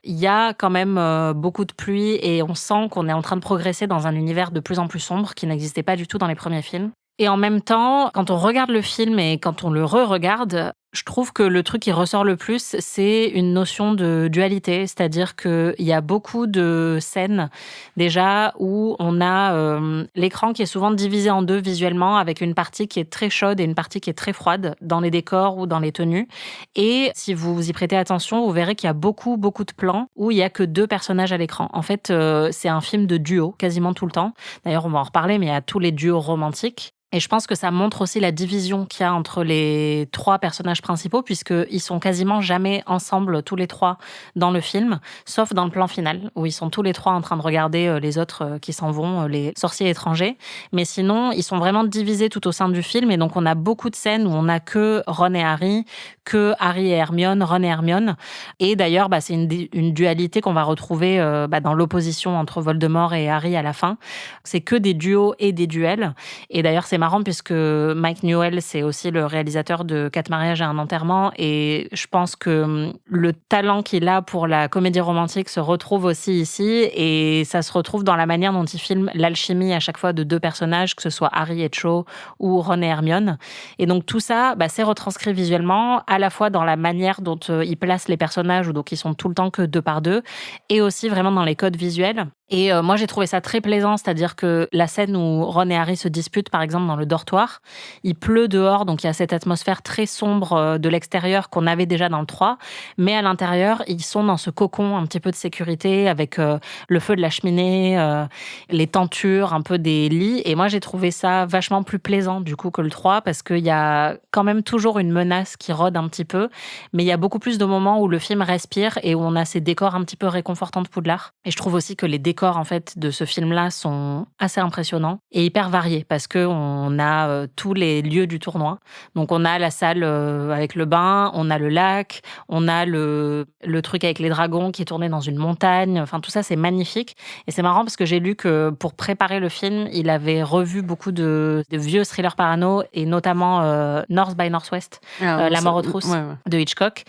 Il y a quand même beaucoup de pluie et on sent qu'on est en train de progresser dans un univers de plus en plus sombre qui n'existait pas du tout dans les premiers films. Et en même temps, quand on regarde le film et quand on le re-regarde, je trouve que le truc qui ressort le plus, c'est une notion de dualité. C'est-à-dire qu'il y a beaucoup de scènes, déjà, où on a l'écran qui est souvent divisé en deux visuellement, avec une partie qui est très chaude et une partie qui est très froide, dans les décors ou dans les tenues. Et si vous y prêtez attention, vous verrez qu'il y a beaucoup de plans où il y a que 2 personnages à l'écran. En fait, c'est un film de duo, quasiment tout le temps. D'ailleurs, on va en reparler, mais il y a tous les duos romantiques. Et je pense que ça montre aussi la division qu'il y a entre les 3 personnages principaux, puisqu'ils sont quasiment jamais ensemble, tous les 3, dans le film, sauf dans le plan final, où ils sont tous les 3 en train de regarder les autres qui s'en vont, les sorciers étrangers. Mais sinon, ils sont vraiment divisés tout au sein du film, et donc on a beaucoup de scènes où on n'a que Ron et Harry, que Harry et Hermione, Ron et Hermione. Et d'ailleurs, c'est une dualité qu'on va retrouver dans l'opposition entre Voldemort et Harry à la fin. C'est que des duos et des duels. Et d'ailleurs, c'est marrant puisque Mike Newell, c'est aussi le réalisateur de 4 mariages et un enterrement. Et je pense que le talent qu'il a pour la comédie romantique se retrouve aussi ici. Et ça se retrouve dans la manière dont il filme l'alchimie à chaque fois de 2 personnages, que ce soit Harry et Cho ou Ron et Hermione. Et donc tout ça, c'est retranscrit visuellement, à la fois dans la manière dont il place les personnages, ou donc ils sont tout le temps que 2 par 2, et aussi vraiment dans les codes visuels. Et moi, j'ai trouvé ça très plaisant, c'est-à-dire que la scène où Ron et Harry se disputent, par exemple, dans le dortoir, il pleut dehors, donc il y a cette atmosphère très sombre de l'extérieur qu'on avait déjà dans le 3, mais à l'intérieur, ils sont dans ce cocon un petit peu de sécurité, avec le feu de la cheminée, les tentures, un peu des lits, et moi, j'ai trouvé ça vachement plus plaisant, du coup, que le 3, parce qu'il y a quand même toujours une menace qui rôde un petit peu, mais il y a beaucoup plus de moments où le film respire et où on a ces décors un petit peu réconfortants de Poudlard. Et je trouve aussi que les décors en fait de ce film-là sont assez impressionnants et hyper variés parce que on a tous les lieux du tournoi. Donc on a la salle avec le bain, on a le lac, on a le truc avec les dragons qui est tourné dans une montagne. Enfin tout ça c'est magnifique et c'est marrant parce que j'ai lu que pour préparer le film, il avait revu beaucoup de vieux thrillers parano et notamment North by Northwest, La mort aux trousses de Hitchcock.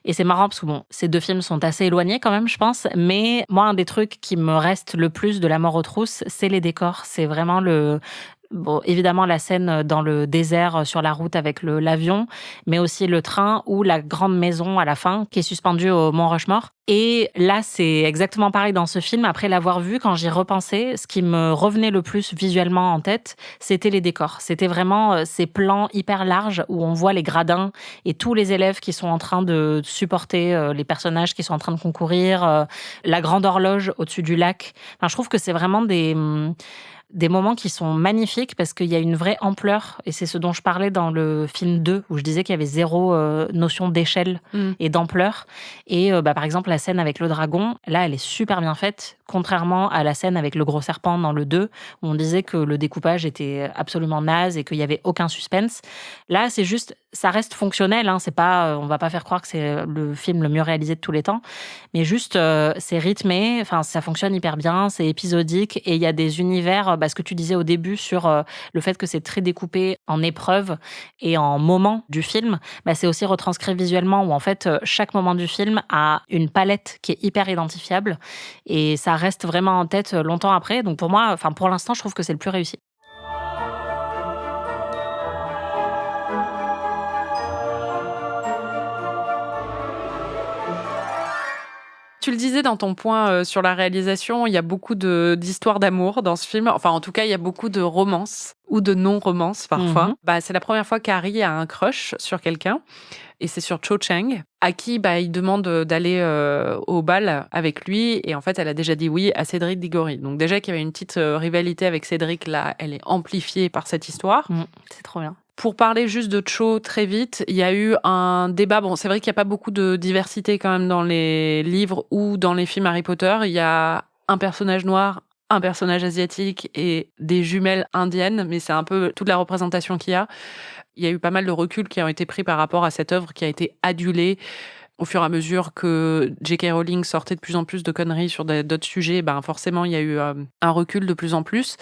Et c'est marrant parce que ces 2 films sont assez éloignés quand même, je pense. Mais moi, un des trucs qui me reste le plus de La mort aux trousses, c'est les décors. C'est vraiment évidemment la scène dans le désert sur la route avec l'avion, mais aussi le train ou la grande maison à la fin qui est suspendue au Mont Rushmore. Et là, c'est exactement pareil dans ce film. Après l'avoir vu, quand j'y repensais, ce qui me revenait le plus visuellement en tête, c'était les décors. C'était vraiment ces plans hyper larges où on voit les gradins et tous les élèves qui sont en train de supporter les personnages qui sont en train de concourir, la grande horloge au-dessus du lac. Enfin, je trouve que c'est vraiment des moments qui sont magnifiques parce qu'il y a une vraie ampleur et c'est ce dont je parlais dans le film 2 où je disais qu'il y avait 0 notion d'échelle et d'ampleur. Et par exemple, la scène avec le dragon, là, elle est super bien faite, contrairement à la scène avec le gros serpent dans le 2 où on disait que le découpage était absolument naze et qu'il y avait aucun suspense. Là, c'est juste, ça reste fonctionnel, hein, c'est pas, on va pas faire croire que c'est le film le mieux réalisé de tous les temps, mais juste, c'est rythmé, enfin, ça fonctionne hyper bien, c'est épisodique et il y a des univers, ce que tu disais au début sur le fait que c'est très découpé en épreuves et en moments du film, c'est aussi retranscrit visuellement où en fait chaque moment du film a une palette qui est hyper identifiable et ça reste vraiment en tête longtemps après. Donc pour moi, enfin pour l'instant, je trouve que c'est le plus réussi. Tu tu le disais dans ton point sur la réalisation, il y a beaucoup d'histoires d'amour dans ce film. Enfin, en tout cas, il y a beaucoup de romances ou de non-romances parfois. C'est la première fois qu'Harry a un crush sur quelqu'un. Et c'est sur Cho Chang, à qui il demande d'aller au bal avec lui. Et en fait, elle a déjà dit oui à Cédric Diggory. Donc déjà qu'il y avait une petite rivalité avec Cédric, là, elle est amplifiée par cette histoire. C'est trop bien. Pour parler juste de Cho très vite, il y a eu un débat. Bon, c'est vrai qu'il n'y a pas beaucoup de diversité quand même dans les livres ou dans les films Harry Potter. Il y a un personnage noir, un personnage asiatique et des jumelles indiennes, mais c'est un peu toute la représentation qu'il y a. Il y a eu pas mal de recul qui ont été pris par rapport à cette œuvre qui a été adulée au fur et à mesure que J.K. Rowling sortait de plus en plus de conneries sur d'autres sujets. Forcément, il y a eu un recul de plus en plus.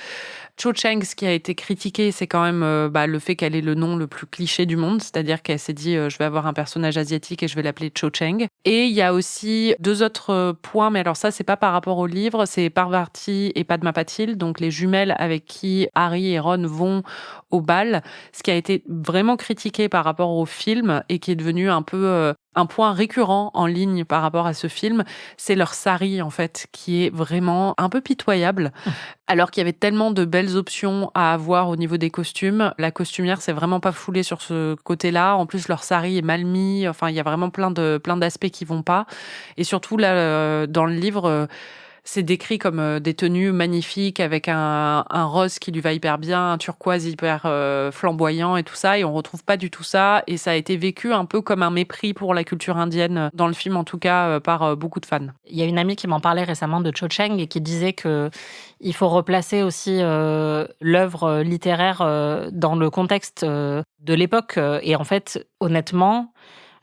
Cho Chang, ce qui a été critiqué, c'est quand même le fait qu'elle ait le nom le plus cliché du monde, c'est-à-dire qu'elle s'est dit je vais avoir un personnage asiatique et je vais l'appeler Cho Chang. Et il y a aussi 2 autres points, mais alors ça, c'est pas par rapport au livre, c'est Parvati et Padma Patil, donc les jumelles avec qui Harry et Ron vont au bal, ce qui a été vraiment critiqué par rapport au film et qui est devenu un peu un point récurrent en ligne par rapport à ce film, c'est leur sari, en fait, qui est vraiment un peu pitoyable. Alors qu'il y avait tellement de belles options à avoir au niveau des costumes. La costumière s'est vraiment pas foulée sur ce côté-là. En plus, leur sari est mal mis. Enfin, il y a vraiment plein d'aspects qui vont pas. Et surtout, là, dans le livre, c'est décrit comme des tenues magnifiques avec un rose qui lui va hyper bien, un turquoise hyper flamboyant et tout ça. Et on retrouve pas du tout ça. Et ça a été vécu un peu comme un mépris pour la culture indienne, dans le film en tout cas, par beaucoup de fans. Il y a une amie qui m'en parlait récemment de Cho Chang et qui disait que il faut replacer aussi l'œuvre littéraire dans le contexte de l'époque. Et en fait, honnêtement,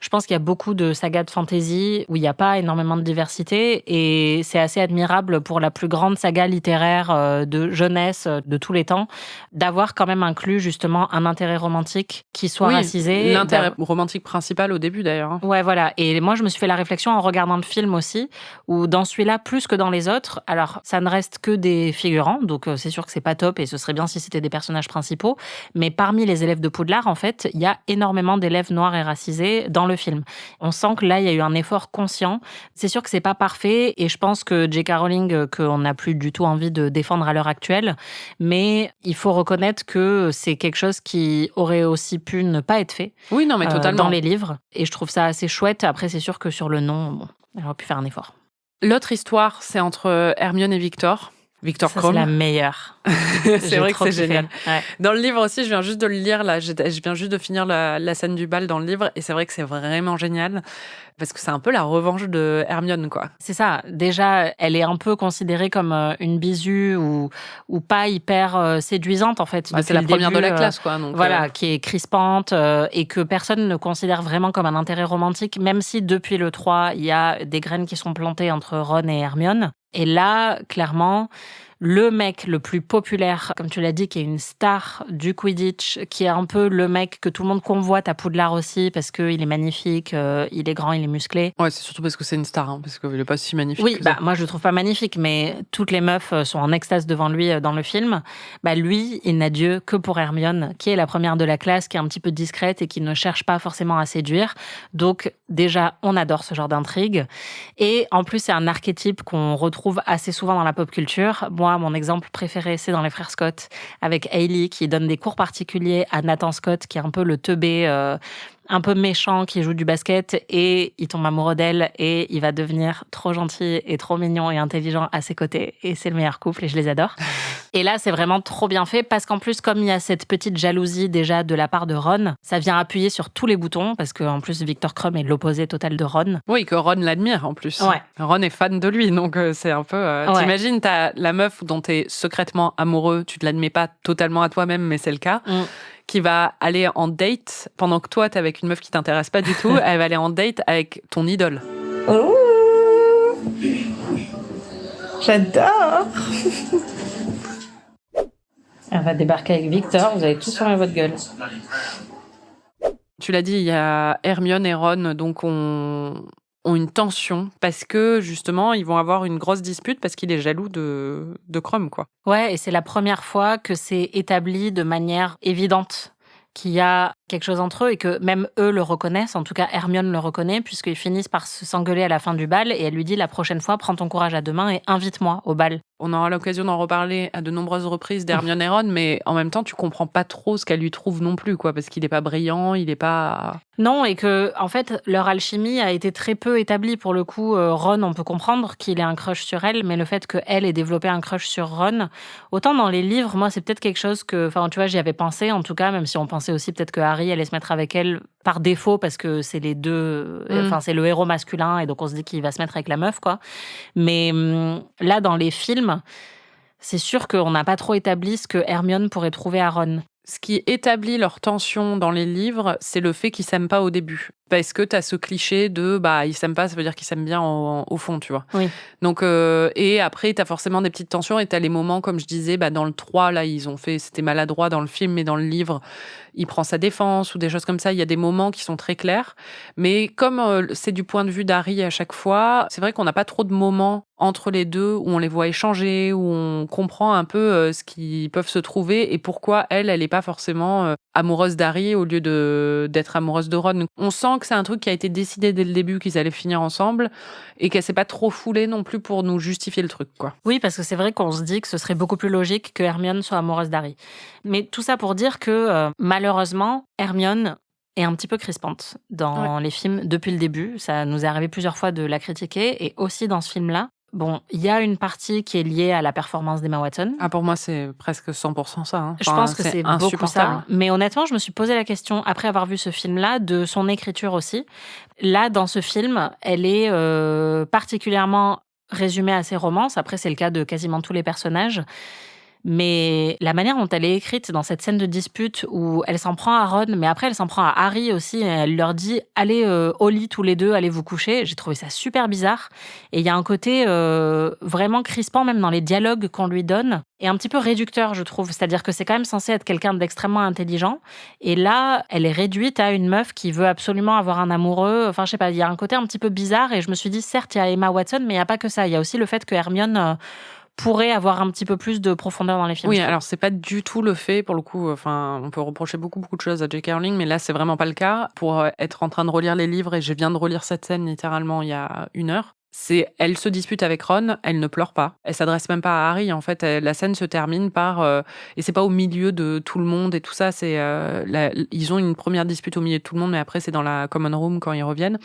je pense qu'il y a beaucoup de sagas de fantasy où il n'y a pas énormément de diversité et c'est assez admirable pour la plus grande saga littéraire de jeunesse de tous les temps d'avoir quand même inclus justement un intérêt romantique qui soit racisé. L'intérêt romantique principal au début d'ailleurs. Ouais, voilà. Et moi, je me suis fait la réflexion en regardant le film aussi, où dans celui-là, plus que dans les autres, alors ça ne reste que des figurants, donc c'est sûr que c'est pas top et ce serait bien si c'était des personnages principaux, mais parmi les élèves de Poudlard, en fait, il y a énormément d'élèves noirs et racisés dans le film. On sent que là, il y a eu un effort conscient. C'est sûr que c'est pas parfait et je pense que J.K. Rowling, qu'on n'a plus du tout envie de défendre à l'heure actuelle, mais il faut reconnaître que c'est quelque chose qui aurait aussi pu ne pas être fait. Oui, non, mais totalement. Dans les livres. Et je trouve ça assez chouette. Après, c'est sûr que sur le nom, elle aurait pu faire un effort. L'autre histoire, c'est entre Hermione et Victor. Victor Krum. C'est la meilleure. C'est vrai que c'est génial. Ouais. Dans le livre aussi, je viens juste de le lire, là. Je viens juste de finir la scène du bal dans le livre. Et c'est vrai que c'est vraiment génial. Parce que c'est un peu la revanche de Hermione, quoi. C'est ça. Déjà, elle est un peu considérée comme une bisu ou pas hyper séduisante, en fait. C'est la première de la classe, quoi. Donc, voilà, qui est crispante et que personne ne considère vraiment comme un intérêt romantique, même si depuis le 3, il y a des graines qui sont plantées entre Ron et Hermione. Et là, clairement, le mec le plus populaire, comme tu l'as dit, qui est une star du Quidditch, qui est un peu le mec que tout le monde convoite à Poudlard aussi, parce qu'il est magnifique, il est grand, il est musclé. Ouais, c'est surtout parce que c'est une star, parce qu'il est pas si magnifique. Oui, moi je le trouve pas magnifique, mais toutes les meufs sont en extase devant lui dans le film. Lui, il n'a Dieu que pour Hermione, qui est la première de la classe, qui est un petit peu discrète et qui ne cherche pas forcément à séduire. Donc déjà, on adore ce genre d'intrigue. Et en plus, c'est un archétype qu'on retrouve assez souvent dans la pop culture. Moi, mon exemple préféré, c'est dans Les Frères Scott, avec Hailey, qui donne des cours particuliers à Nathan Scott, qui est un peu le teubé, un peu méchant, qui joue du basket, et il tombe amoureux d'elle, et il va devenir trop gentil et trop mignon et intelligent à ses côtés. Et c'est le meilleur couple, et je les adore. Et là, c'est vraiment trop bien fait, parce qu'en plus, comme il y a cette petite jalousie déjà de la part de Ron, ça vient appuyer sur tous les boutons, parce qu'en plus, Victor Krum est l'opposé total de Ron. Oui, que Ron l'admire en plus. Ouais. Ron est fan de lui, donc c'est un peu... T'imagines, t'as la meuf dont t'es secrètement amoureux, tu te l'admets pas totalement à toi-même, mais c'est le cas, qui va aller en date, pendant que toi, t'es avec une meuf qui t'intéresse pas du tout, elle va aller en date avec ton idole. Oh, j'adore. Elle va débarquer avec Victor, vous allez tous fermer votre gueule. Tu l'as dit, il y a Hermione et Ron, donc ont une tension parce que justement ils vont avoir une grosse dispute parce qu'il est jaloux de Krum, quoi. Ouais, et c'est la première fois que c'est établi de manière évidente qu'il y a quelque chose entre eux et que même eux le reconnaissent. En tout cas, Hermione le reconnaît puisqu'ils finissent par s'engueuler à la fin du bal et elle lui dit la prochaine fois, prends ton courage à deux mains et invite-moi au bal. On aura l'occasion d'en reparler à de nombreuses reprises d'Hermione et Ron, mais en même temps, tu comprends pas trop ce qu'elle lui trouve non plus, quoi, parce qu'il est pas brillant, il est pas... Non, et que, en fait, leur alchimie a été très peu établie. Pour le coup, Ron, on peut comprendre qu'il ait un crush sur elle, mais le fait qu'elle ait développé un crush sur Ron, autant dans les livres, moi, c'est peut-être quelque chose que, enfin, tu vois, j'y avais pensé, en tout cas, même si on pensait aussi peut-être que Harry allait se mettre avec elle par défaut, parce que c'est les deux, enfin, c'est le héros masculin, et donc on se dit qu'il va se mettre avec la meuf, quoi. Mais là, dans les films, c'est sûr qu'on n'a pas trop établi ce que Hermione pourrait trouver à Ron. Ce qui établit leur tension dans les livres, c'est le fait qu'ils s'aiment pas au début. Parce que t'as ce cliché de, ils s'aiment pas, ça veut dire qu'ils s'aiment bien au fond, tu vois. Oui. Donc, et après, t'as forcément des petites tensions et t'as les moments, comme je disais, dans le 3, là, ils ont fait, c'était maladroit dans le film, mais dans le livre, il prend sa défense ou des choses comme ça. Il y a des moments qui sont très clairs. Mais comme c'est du point de vue d'Harry à chaque fois, c'est vrai qu'on n'a pas trop de moments entre les deux où on les voit échanger, où on comprend un peu ce qu'ils peuvent se trouver et pourquoi elle est pas forcément amoureuse d'Harry au lieu d'être amoureuse de Ron. On sent que c'est un truc qui a été décidé dès le début qu'ils allaient finir ensemble et qu'elle s'est pas trop foulée non plus pour nous justifier le truc, quoi. Oui, parce que c'est vrai qu'on se dit que ce serait beaucoup plus logique que Hermione soit amoureuse d'Harry. Mais tout ça pour dire que malheureusement, Hermione est un petit peu crispante dans les films depuis le début. Ça nous est arrivé plusieurs fois de la critiquer et aussi dans ce film-là. Bon, il y a une partie qui est liée à la performance d'Emma Watson. Ah, pour moi, c'est presque 100% ça. Hein. Je pense que c'est beaucoup ça. Mais honnêtement, je me suis posé la question, après avoir vu ce film-là, de son écriture aussi. Là, dans ce film, elle est particulièrement résumée à ses romances. Après, c'est le cas de quasiment tous les personnages. Mais la manière dont elle est écrite dans cette scène de dispute où elle s'en prend à Ron, mais après elle s'en prend à Harry aussi, et elle leur dit « Allez au lit tous les deux, allez vous coucher », j'ai trouvé ça super bizarre. Et il y a un côté vraiment crispant même dans les dialogues qu'on lui donne, et un petit peu réducteur, je trouve. C'est-à-dire que c'est quand même censé être quelqu'un d'extrêmement intelligent, et là, elle est réduite à une meuf qui veut absolument avoir un amoureux. Enfin, je sais pas, il y a un côté un petit peu bizarre, et je me suis dit, certes, il y a Emma Watson, mais il n'y a pas que ça. Il y a aussi le fait que Hermione... pourrait avoir un petit peu plus de profondeur dans les films. Oui, alors c'est pas du tout le fait, pour le coup, enfin, on peut reprocher beaucoup de choses à J.K. Rowling, mais là, c'est vraiment pas le cas. Pour être en train de relire les livres, et je viens de relire cette scène littéralement il y a 1 heure, elle se dispute avec Ron, elle ne pleure pas. Elle s'adresse même pas à Harry, en fait. La scène se termine par... et c'est pas au milieu de tout le monde et tout ça, ils ont une première dispute au milieu de tout le monde, mais après, c'est dans la common room quand ils reviennent.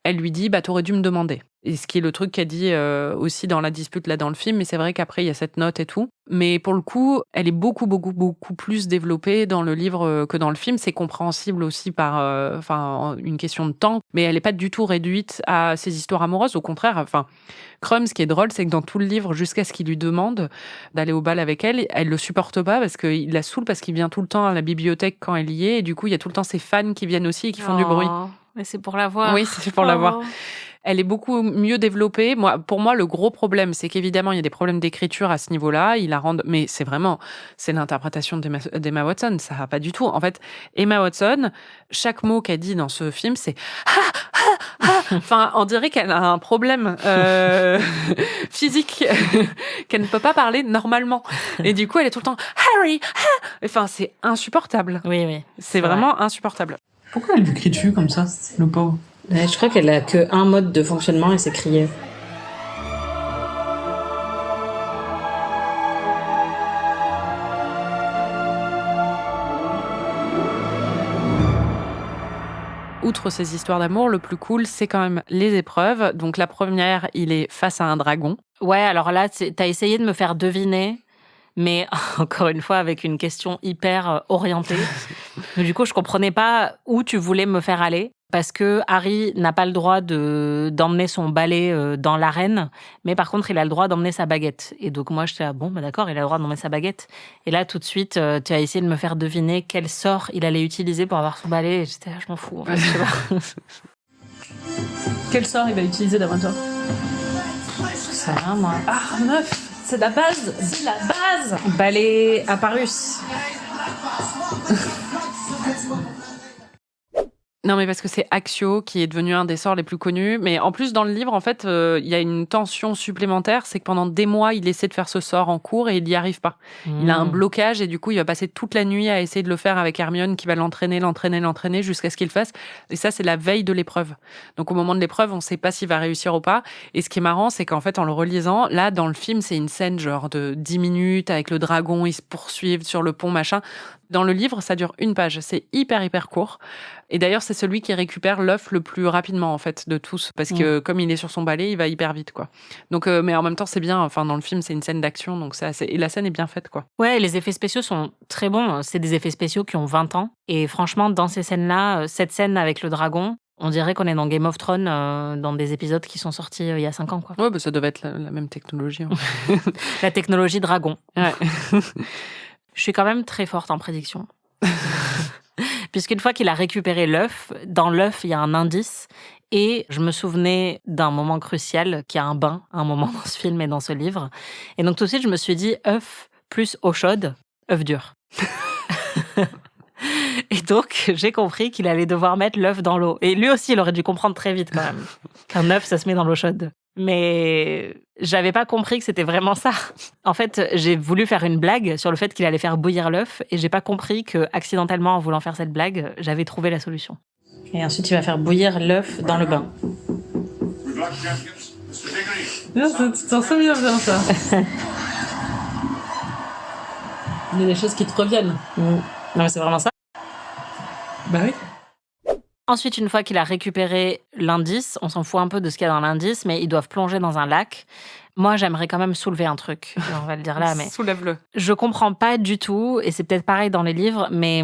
Elle lui dit, t'aurais dû me demander. Et ce qui est le truc qu'elle dit aussi dans la dispute là dans le film, mais c'est vrai qu'après il y a cette note et tout. Mais pour le coup, elle est beaucoup plus développée dans le livre que dans le film. C'est compréhensible aussi par une question de temps, mais elle est pas du tout réduite à ses histoires amoureuses. Au contraire, Krum, ce qui est drôle, c'est que dans tout le livre, jusqu'à ce qu'il lui demande d'aller au bal avec elle, elle le supporte pas parce qu'il la saoule, parce qu'il vient tout le temps à la bibliothèque quand elle y est, et du coup il y a tout le temps ses fans qui viennent aussi et qui font du bruit. Mais c'est pour la voir. Oui, c'est pour la voir. Elle est beaucoup mieux développée. Pour moi, le gros problème, c'est qu'évidemment, il y a des problèmes d'écriture à ce niveau-là. Mais c'est l'interprétation d'Emma Watson. Ça va pas du tout. En fait, Emma Watson, chaque mot qu'elle dit dans ce film, c'est enfin, on dirait qu'elle a un problème physique qu'elle ne peut pas parler normalement. Et du coup, elle est tout le temps Harry. Enfin, c'est insupportable. Oui. C'est vraiment insupportable. Pourquoi elle lui crie dessus comme ça, le pauvre? Je crois qu'elle a qu'un mode de fonctionnement et c'est crier. Outre ces histoires d'amour, le plus cool, c'est quand même les épreuves. Donc la première, il est face à un dragon. Ouais, alors là, t'as essayé de me faire deviner, mais encore une fois, avec une question hyper orientée. Du coup, je comprenais pas où tu voulais me faire aller. Parce que Harry n'a pas le droit d'emmener son balai dans l'arène, mais par contre, il a le droit d'emmener sa baguette. Et donc, moi, j'étais d'accord, il a le droit d'emmener sa baguette. Et là, tout de suite, tu as essayé de me faire deviner quel sort il allait utiliser pour avoir son balai. Et j'étais là, je m'en fous, en fait, je sais pas. Quel sort il va utiliser d'après toi? Ça va, moi. Ah, meuf, c'est la base, c'est la base. Balai Aparus. Non, mais parce que c'est Axio qui est devenu un des sorts les plus connus. Mais en plus, dans le livre, en fait, il y a une tension supplémentaire. C'est que pendant des mois, il essaie de faire ce sort en cours et il n'y arrive pas. Il a un blocage et du coup, il va passer toute la nuit à essayer de le faire avec Hermione qui va l'entraîner jusqu'à ce qu'il le fasse. Et ça, c'est la veille de l'épreuve. Donc, au moment de l'épreuve, on ne sait pas s'il va réussir ou pas. Et ce qui est marrant, c'est qu'en fait, en le relisant, là, dans le film, c'est une scène genre de 10 minutes avec le dragon, ils se poursuivent sur le pont, machin. Dans le livre, ça dure 1 page. C'est hyper court. Et d'ailleurs, c'est celui qui récupère l'œuf le plus rapidement, en fait, de tous. Parce que comme il est sur son balai, il va hyper vite, quoi. Donc, mais en même temps, c'est bien. Enfin, dans le film, c'est une scène d'action. Donc, et la scène est bien faite, quoi. Ouais, les effets spéciaux sont très bons. C'est des effets spéciaux qui ont 20 ans. Et franchement, dans ces scènes-là, cette scène avec le dragon, on dirait qu'on est dans Game of Thrones, dans des épisodes qui sont sortis il y a 5 ans, quoi. Ouais, bah, ça devait être la même technologie. Hein. La technologie dragon. Ouais. Je suis quand même très forte en prédiction. Puisqu'une fois qu'il a récupéré l'œuf, dans l'œuf, il y a un indice. Et je me souvenais d'un moment crucial, qui a un moment dans ce film et dans ce livre. Et donc tout de suite, je me suis dit, œuf plus eau chaude, œuf dur. Et donc, j'ai compris qu'il allait devoir mettre l'œuf dans l'eau. Et lui aussi, il aurait dû comprendre très vite, quand même, qu'un œuf, ça se met dans l'eau chaude. Mais j'avais pas compris que c'était vraiment ça. En fait, j'ai voulu faire une blague sur le fait qu'il allait faire bouillir l'œuf et j'ai pas compris que, accidentellement, en voulant faire cette blague, j'avais trouvé la solution. Et ensuite, tu vas faire bouillir l'œuf dans le bain. Tu t'en souviens bien, ça. Il y a des choses qui te reviennent. Non, mais c'est vraiment ça. Bah oui. Ensuite, une fois qu'il a récupéré l'indice, on s'en fout un peu de ce qu'il y a dans l'indice, mais ils doivent plonger dans un lac. Moi, j'aimerais quand même soulever un truc. On va le dire là, mais Soulève-le. je comprends pas du tout, et c'est peut-être pareil dans les livres, mais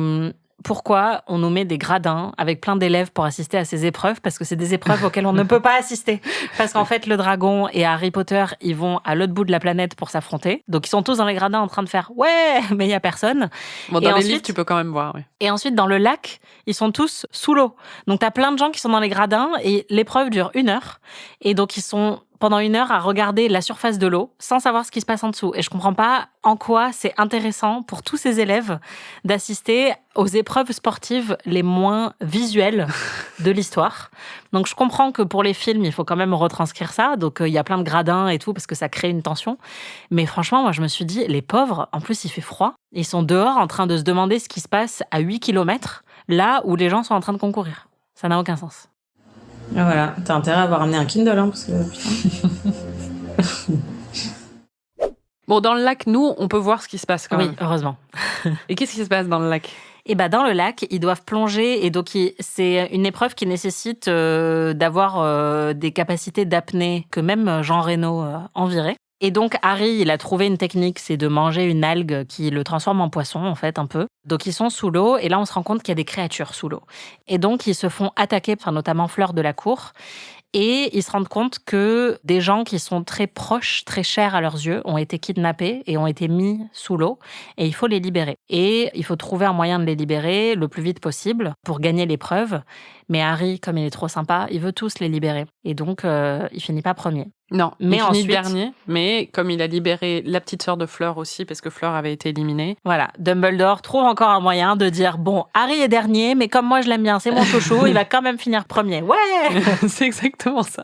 pourquoi on nous met des gradins avec plein d'élèves pour assister à ces épreuves, parce que c'est des épreuves auxquelles on ne peut pas assister. Parce qu'en fait, le dragon et Harry Potter, ils vont à l'autre bout de la planète pour s'affronter. Donc, ils sont tous dans les gradins en train de faire « ouais », mais il y a personne. Bon, dans les livres, tu peux quand même voir, oui. Et ensuite, dans le lac, ils sont tous sous l'eau. Donc, t'as plein de gens qui sont dans les gradins et l'épreuve dure 1 heure. Et donc, ils sont pendant 1 heure à regarder la surface de l'eau sans savoir ce qui se passe en dessous. Et je comprends pas en quoi c'est intéressant pour tous ces élèves d'assister aux épreuves sportives les moins visuelles de l'histoire. Donc, je comprends que pour les films, il faut quand même retranscrire ça. Donc, il y a plein de gradins et tout parce que ça crée une tension. Mais franchement, moi, je me suis dit, les pauvres, en plus, il fait froid. Ils sont dehors en train de se demander ce qui se passe à 8 km, là où les gens sont en train de concourir. Ça n'a aucun sens. Et voilà, t'as intérêt à avoir amené un Kindle, hein, parce que putain. Bon, dans le lac, nous, on peut voir ce qui se passe quand même. Oui, heureusement. Et qu'est-ce qui se passe dans le lac ? Et bah dans le lac, ils doivent plonger et donc c'est une épreuve qui nécessite d'avoir des capacités d'apnée que même Jean Reno envirait. Et donc Harry, il a trouvé une technique, c'est de manger une algue qui le transforme en poisson en fait un peu. Donc ils sont sous l'eau et là on se rend compte qu'il y a des créatures sous l'eau. Et donc ils se font attaquer, enfin, notamment Fleur de la Cour. Et ils se rendent compte que des gens qui sont très proches, très chers à leurs yeux, ont été kidnappés et ont été mis sous l'eau. Et il faut les libérer. Et il faut trouver un moyen de les libérer le plus vite possible pour gagner l'épreuve. Mais Harry, comme il est trop sympa, il veut tous les libérer. Et donc, il finit pas premier. Non, mais il finit ensuite, dernier. Mais comme il a libéré la petite sœur de Fleur aussi, parce que Fleur avait été éliminée. Voilà, Dumbledore trouve encore un moyen de dire, bon, Harry est dernier, mais comme moi je l'aime bien, c'est mon chouchou, il va quand même finir premier. Ouais. C'est exactement ça.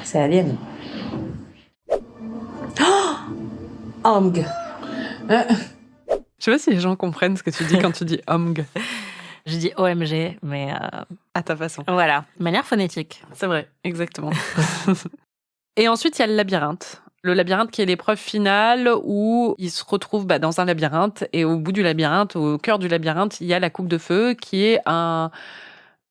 C'est Alien. Omg. Je sais pas si les gens comprennent ce que tu dis quand tu dis Omg. Je dis OMG, mais à ta façon. Voilà, de manière phonétique. C'est vrai, exactement. Et ensuite, il y a le labyrinthe. Le labyrinthe qui est l'épreuve finale où il se retrouve dans un labyrinthe et au bout du labyrinthe, au cœur du labyrinthe, il y a la coupe de feu qui est un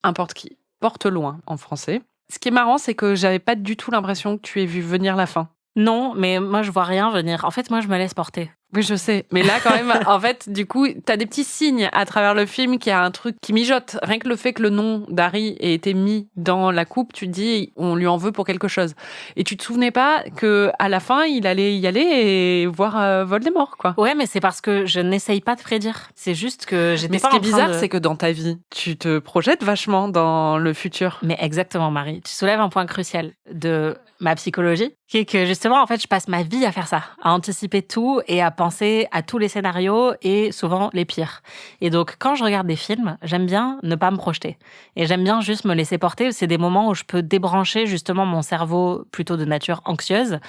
porte-qui. Porte-loin en français. Ce qui est marrant, c'est que j'avais pas du tout l'impression que tu aies vu venir la fin. Non, mais moi je vois rien venir. En fait, moi je me laisse porter. Oui, je sais. Mais là, quand même, en fait, du coup, t'as des petits signes à travers le film qu'il y a un truc qui mijote. Rien que le fait que le nom d'Harry ait été mis dans la coupe, tu te dis, on lui en veut pour quelque chose. Et tu te souvenais pas que à la fin, il allait y aller et voir Voldemort, quoi. Ouais, mais c'est parce que je n'essaye pas de prédire. C'est juste que j'étais mais pas ce qui en est train bizarre, c'est que dans ta vie, tu te projettes vachement dans le futur. Mais exactement, Marie. Tu soulèves un point crucial de ma psychologie, qui est que justement, en fait, je passe ma vie à faire ça, à anticiper tout et à penser à tous les scénarios et souvent les pires. Et donc, quand je regarde des films, j'aime bien ne pas me projeter. Et j'aime bien juste me laisser porter. C'est des moments où je peux débrancher justement mon cerveau plutôt de nature anxieuse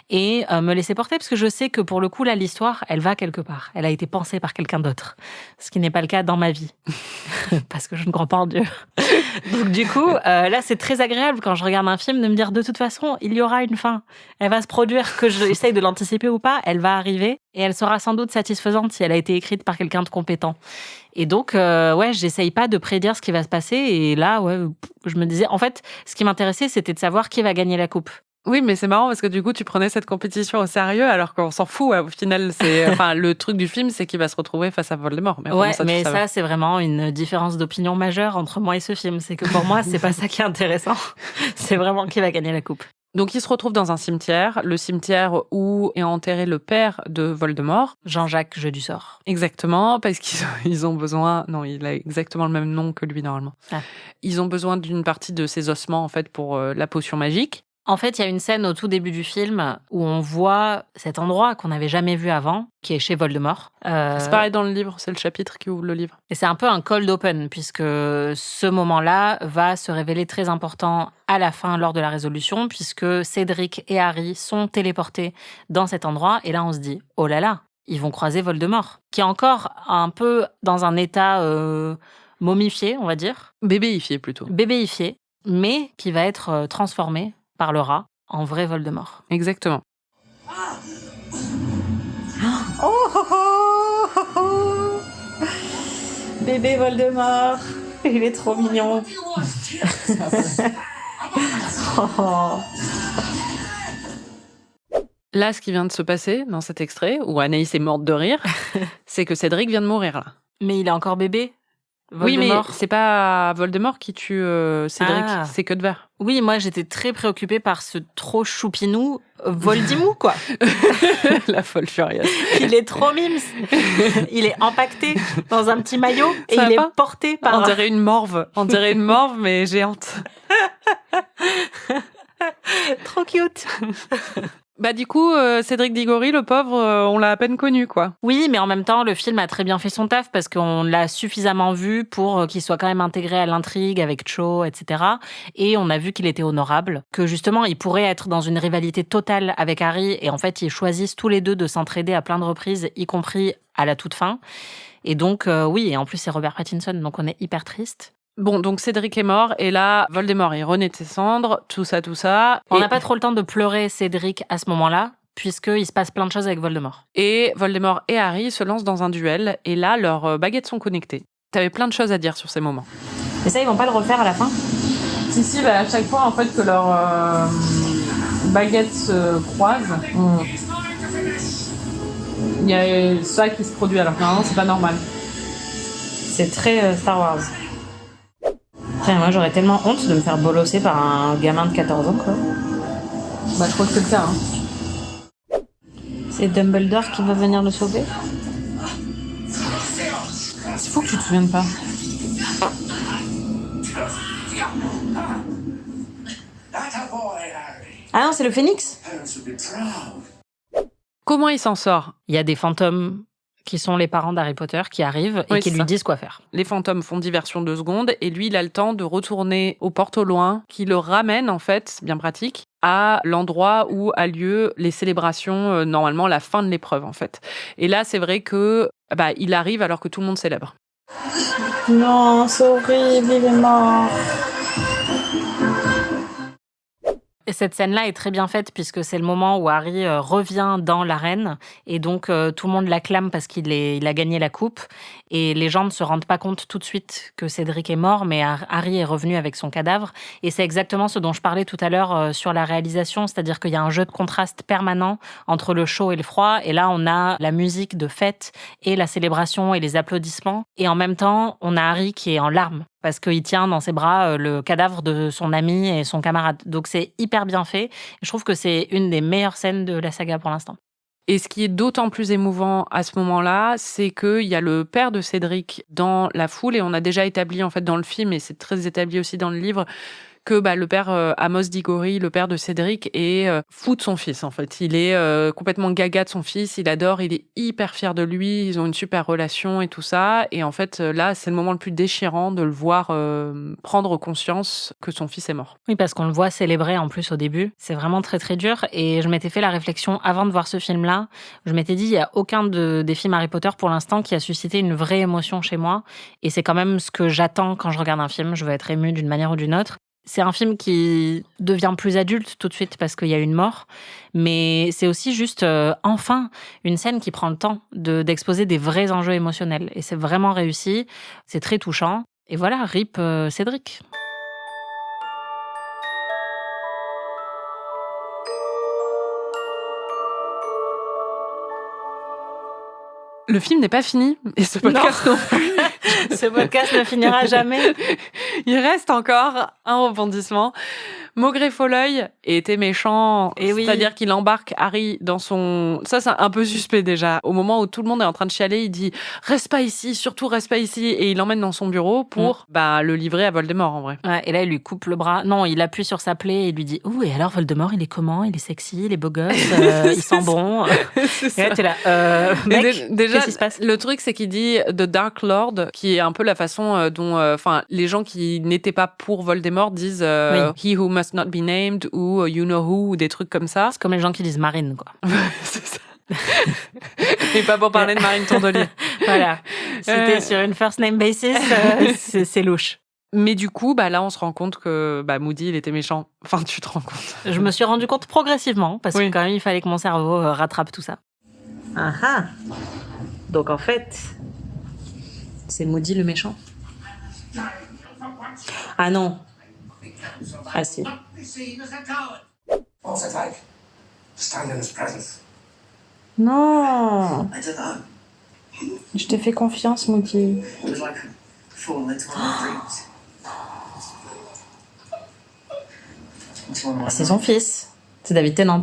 et me laisser porter parce que je sais que pour le coup, là, l'histoire, elle va quelque part. Elle a été pensée par quelqu'un d'autre. Ce qui n'est pas le cas dans ma vie. Parce que je ne crois pas en Dieu. Donc du coup, là, c'est très agréable quand je regarde un film de me dire de toute façon, il y aura une fin. Elle va se produire, que j'essaye de l'anticiper ou pas, elle va arriver et elle sera sans doute satisfaisante si elle a été écrite par quelqu'un de compétent. Et donc, ouais, j'essaye pas de prédire ce qui va se passer. Et là, ouais, je me disais, en fait, ce qui m'intéressait, c'était de savoir qui va gagner la coupe. Oui, mais c'est marrant parce que du coup, tu prenais cette compétition au sérieux alors qu'on s'en fout. Au final, enfin, le truc du film, c'est qu'il va se retrouver face à Voldemort. Mais ouais, mais ça, c'est vraiment une différence d'opinion majeure entre moi et ce film. C'est que pour moi, c'est pas ça qui est intéressant. C'est vraiment qui va gagner la coupe. Donc, ils se retrouvent dans un cimetière, le cimetière où est enterré le père de Voldemort. Jean-Jacques Jeu du sort. Exactement, parce qu'ils ont besoin... Non, il a exactement le même nom que lui, normalement. Ah. Ils ont besoin d'une partie de ses ossements, en fait, pour la potion magique. En fait, il y a une scène au tout début du film où on voit cet endroit qu'on n'avait jamais vu avant, qui est chez Voldemort. C'est pareil dans le livre, c'est le chapitre qui ouvre le livre. Et c'est un peu un cold open, puisque ce moment-là va se révéler très important à la fin, lors de la résolution, puisque Cédric et Harry sont téléportés dans cet endroit. Et là, on se dit, oh là là, ils vont croiser Voldemort, qui est encore un peu dans un état momifié, on va dire. Bébéifié, plutôt. Bébéifié, mais qui va être transformé par le rat en vrai Voldemort. Exactement. Oh, oh, oh, oh, oh. Bébé Voldemort, il est trop mignon. Oh. Là, ce qui vient de se passer dans cet extrait, où Anaïs est morte de rire, c'est que Cédric vient de mourir, là. Mais il est encore bébé. Voldemort. Oui, mais c'est pas Voldemort qui tue Cédric, c'est que de verre. Oui, moi j'étais très préoccupée par ce trop choupinou Voldimou, quoi. La folle furieuse. Il est trop mimes. Il est empaqueté dans un petit maillot et il est porté par... On dirait une morve. On dirait une morve, mais géante. Trop cute. Bah du coup, Cédric Diggory, le pauvre, on l'a à peine connu, quoi. Oui, mais en même temps, le film a très bien fait son taf parce qu'on l'a suffisamment vu pour qu'il soit quand même intégré à l'intrigue avec Cho, etc. Et on a vu qu'il était honorable, que justement, il pourrait être dans une rivalité totale avec Harry et en fait, ils choisissent tous les deux de s'entraider à plein de reprises, y compris à la toute fin. Et donc, oui, et en plus, c'est Robert Pattinson, donc on est hyper triste. Bon, donc Cédric est mort, et là, Voldemort est rené de ses cendres, tout ça. On n'a pas trop le temps de pleurer Cédric à ce moment-là, puisqu'il se passe plein de choses avec Voldemort. Et Voldemort et Harry se lancent dans un duel, et là, leurs baguettes sont connectées. T'avais plein de choses à dire sur ces moments. Et ça, ils vont pas le refaire à la fin ? Si, bah, à chaque fois, en fait, que leurs baguettes se croisent, il y a ça qui se produit, alors que normalement, c'est pas normal. C'est très Star Wars. Après, moi, j'aurais tellement honte de me faire bolosser par un gamin de 14 ans, quoi. Bah, je crois que c'est le cas, hein. C'est Dumbledore qui va venir le sauver ? C'est fou que tu te souviennes pas. Ah non, c'est le Phénix ? Comment il s'en sort ? Il y a des fantômes qui sont les parents d'Harry Potter, qui arrivent et qui lui disent quoi faire. Les fantômes font diversion 2 secondes, et lui, il a le temps de retourner aux portes au loin, qui le ramène, en fait, bien pratique, à l'endroit où a lieu les célébrations, normalement, la fin de l'épreuve, en fait. Et là, c'est vrai que il arrive alors que tout le monde célèbre. Non, c'est horrible, il est mort. Et cette scène-là est très bien faite puisque c'est le moment où Harry revient dans l'arène et donc tout le monde l'acclame parce qu'il a gagné la coupe et les gens ne se rendent pas compte tout de suite que Cédric est mort, mais Harry est revenu avec son cadavre et c'est exactement ce dont je parlais tout à l'heure sur la réalisation, c'est-à-dire qu'il y a un jeu de contraste permanent entre le chaud et le froid et là on a la musique de fête et la célébration et les applaudissements et en même temps on a Harry qui est en larmes parce qu'il tient dans ses bras le cadavre de son ami et son camarade. Donc c'est hyper bien fait. Je trouve que c'est une des meilleures scènes de la saga pour l'instant. Et ce qui est d'autant plus émouvant à ce moment-là, c'est qu'il y a le père de Cédric dans la foule, et on a déjà établi en fait dans le film, et c'est très établi aussi dans le livre, que le père Amos Diggory, le père de Cédric, est fou de son fils en fait. Il est complètement gaga de son fils, il adore, il est hyper fier de lui, ils ont une super relation et tout ça. Et en fait là, c'est le moment le plus déchirant de le voir prendre conscience que son fils est mort. Oui, parce qu'on le voit célébrer en plus au début. C'est vraiment très très dur. Et je m'étais fait la réflexion avant de voir ce film-là. Je m'étais dit, il y a aucun des films Harry Potter pour l'instant qui a suscité une vraie émotion chez moi. Et c'est quand même ce que j'attends quand je regarde un film. Je veux être émue d'une manière ou d'une autre. C'est un film qui devient plus adulte tout de suite parce qu'il y a une mort, mais c'est aussi juste enfin une scène qui prend le temps d'exposer des vrais enjeux émotionnels. Et c'est vraiment réussi, c'est très touchant. Et voilà, RIP Cédric. Le film n'est pas fini, et ce podcast non plus. Ce podcast ne finira jamais. Il reste encore un rebondissement. Maugrey Folleuil était méchant, Et oui. C'est-à-dire qu'il embarque Harry dans son... Ça, c'est un peu suspect déjà. Au moment où tout le monde est en train de chialer, il dit « Reste pas ici, surtout reste pas ici !» Et il l'emmène dans son bureau pour le livrer à Voldemort, en vrai. Ouais, et là, il lui coupe le bras. Non, il appuie sur sa plaie et il lui dit « Ouh, et alors Voldemort, il est comment ? Il est sexy, il est beau gosse, il sent bon. » Et là, t'es là « Mec, déjà, qu'est-ce qui se passe ?» Le truc, c'est qu'il dit « The Dark Lord », qui est un peu la façon dont les gens qui n'étaient pas pour Voldemort disent He who must not be named » ou You know who, ou des trucs comme ça. C'est comme les gens qui disent Marine, quoi. C'est ça. Et pas pour parler de Marine Tourdelier. Voilà. Si t'es sur une first name basis, c'est louche. Mais du coup, là, on se rend compte que Moody, il était méchant. Enfin, tu te rends compte. Je me suis rendu compte progressivement, parce Oui. que quand même, il fallait que mon cerveau rattrape tout ça. Ah ah. Donc en fait, c'est Moody le méchant. Ah non. Ah si. What's it like to stand in his presence? Non. I don't know. Je t'ai fait confiance, Moody. It was like falling into one of my dreams. Into one of my C'est son fils. C'est David Tennant.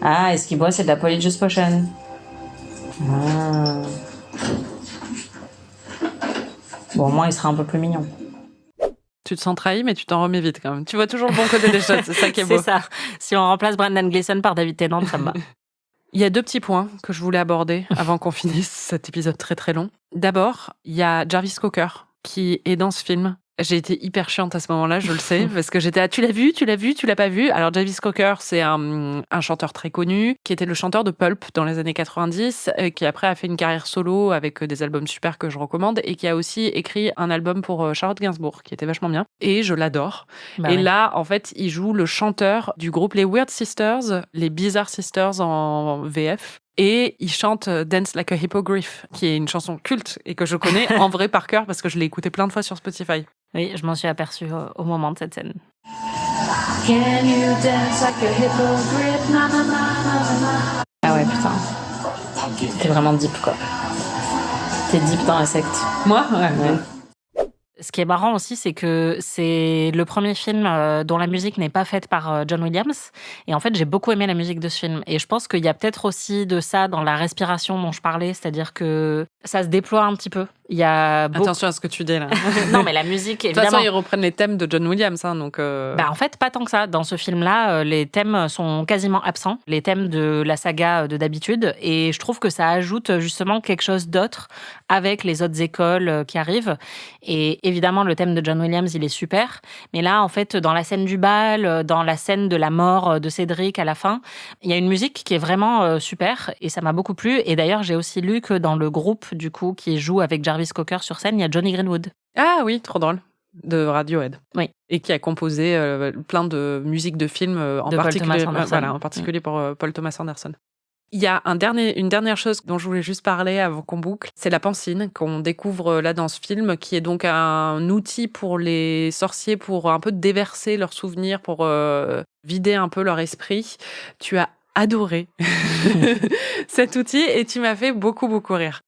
Ah, et ce qu'il boit, c'est de la Polyjuice Potion. Ah. Bon, au moins, il sera un peu plus mignon. Tu te sens trahi, mais tu t'en remets vite quand même. Tu vois toujours le bon côté des choses, c'est ça qui est beau. C'est ça. Si on remplace Brendan Gleeson par David Tennant, ça me va. Il y a 2 petits points que je voulais aborder avant qu'on finisse cet épisode très très long. D'abord, il y a Jarvis Cocker qui est dans ce film. J'ai été hyper chiante à ce moment-là, je le sais, parce que j'étais tu l'as vu, tu l'as pas vu. Alors Jarvis Cocker, c'est un chanteur très connu, qui était le chanteur de Pulp dans les années 90, qui après a fait une carrière solo avec des albums super que je recommande, et qui a aussi écrit un album pour Charlotte Gainsbourg, qui était vachement bien. Et je l'adore. Bah et ouais. là, en fait, il joue le chanteur du groupe les Weird Sisters, les Bizarre Sisters en VF. Et il chante Dance Like a Hippogriff, qui est une chanson culte et que je connais en vrai par cœur parce que je l'ai écoutée plein de fois sur Spotify. Oui, je m'en suis aperçue au moment de cette scène. Ah ouais, putain. T'es vraiment deep, quoi. T'es deep dans la secte. Moi, ouais. Ce qui est marrant aussi, c'est que c'est le premier film dont la musique n'est pas faite par John Williams. Et en fait, j'ai beaucoup aimé la musique de ce film. Et je pense qu'il y a peut-être aussi de ça dans la respiration dont je parlais, c'est-à-dire que ça se déploie un petit peu. Il y a beaucoup... Attention à ce que tu dis là. Non, mais la musique, De toute évidemment. façon, ils reprennent les thèmes de John Williams, donc. En fait, pas tant que ça. Dans ce film-là, les thèmes sont quasiment absents, les thèmes de la saga de d'habitude. Et je trouve que ça ajoute justement quelque chose d'autre avec les autres écoles qui arrivent. Et évidemment, le thème de John Williams, il est super. Mais là, en fait, dans la scène du bal, dans la scène de la mort de Cédric à la fin, il y a une musique qui est vraiment super. Et ça m'a beaucoup plu. Et d'ailleurs, j'ai aussi lu que dans le groupe, du coup, qui joue avec Jarvis Cocker sur scène, il y a Johnny Greenwood. Ah oui, trop drôle. De Radiohead. Oui. Et qui a composé plein de musiques de films, en De Paul particulier, Thomas Anderson. en particulier pour Paul Thomas Anderson. Il y a une dernière chose dont je voulais juste parler avant qu'on boucle, c'est la pancine qu'on découvre là dans ce film, qui est donc un outil pour les sorciers pour un peu déverser leurs souvenirs, pour vider un peu leur esprit. Tu as adoré cet outil et tu m'as fait beaucoup, beaucoup rire.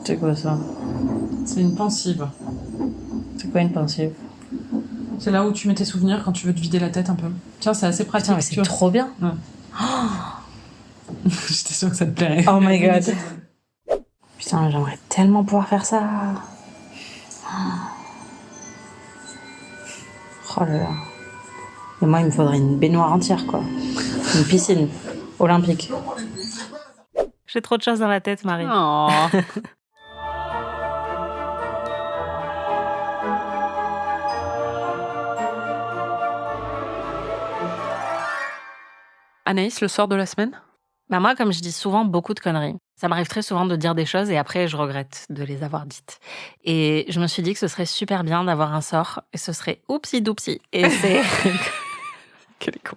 C'est quoi ça? C'est une pensive. C'est quoi une pensive? C'est là où tu mets tes souvenirs quand tu veux te vider la tête un peu. Tiens, c'est assez pratique. Putain, mais c'est trop bien. Ouais. J'étais sûre que ça te plairait. Oh my god. Putain, j'aimerais tellement pouvoir faire ça. Oh là là. Et moi, il me faudrait une baignoire entière, quoi. Une piscine olympique. J'ai trop de choses dans la tête, Marie. Oh. Anaïs, le sort de la semaine? Bah moi, comme je dis souvent beaucoup de conneries, ça m'arrive très souvent de dire des choses et après, je regrette de les avoir dites. Et je me suis dit que ce serait super bien d'avoir un sort et ce serait oupsi doupsi. Et c'est... Quel con.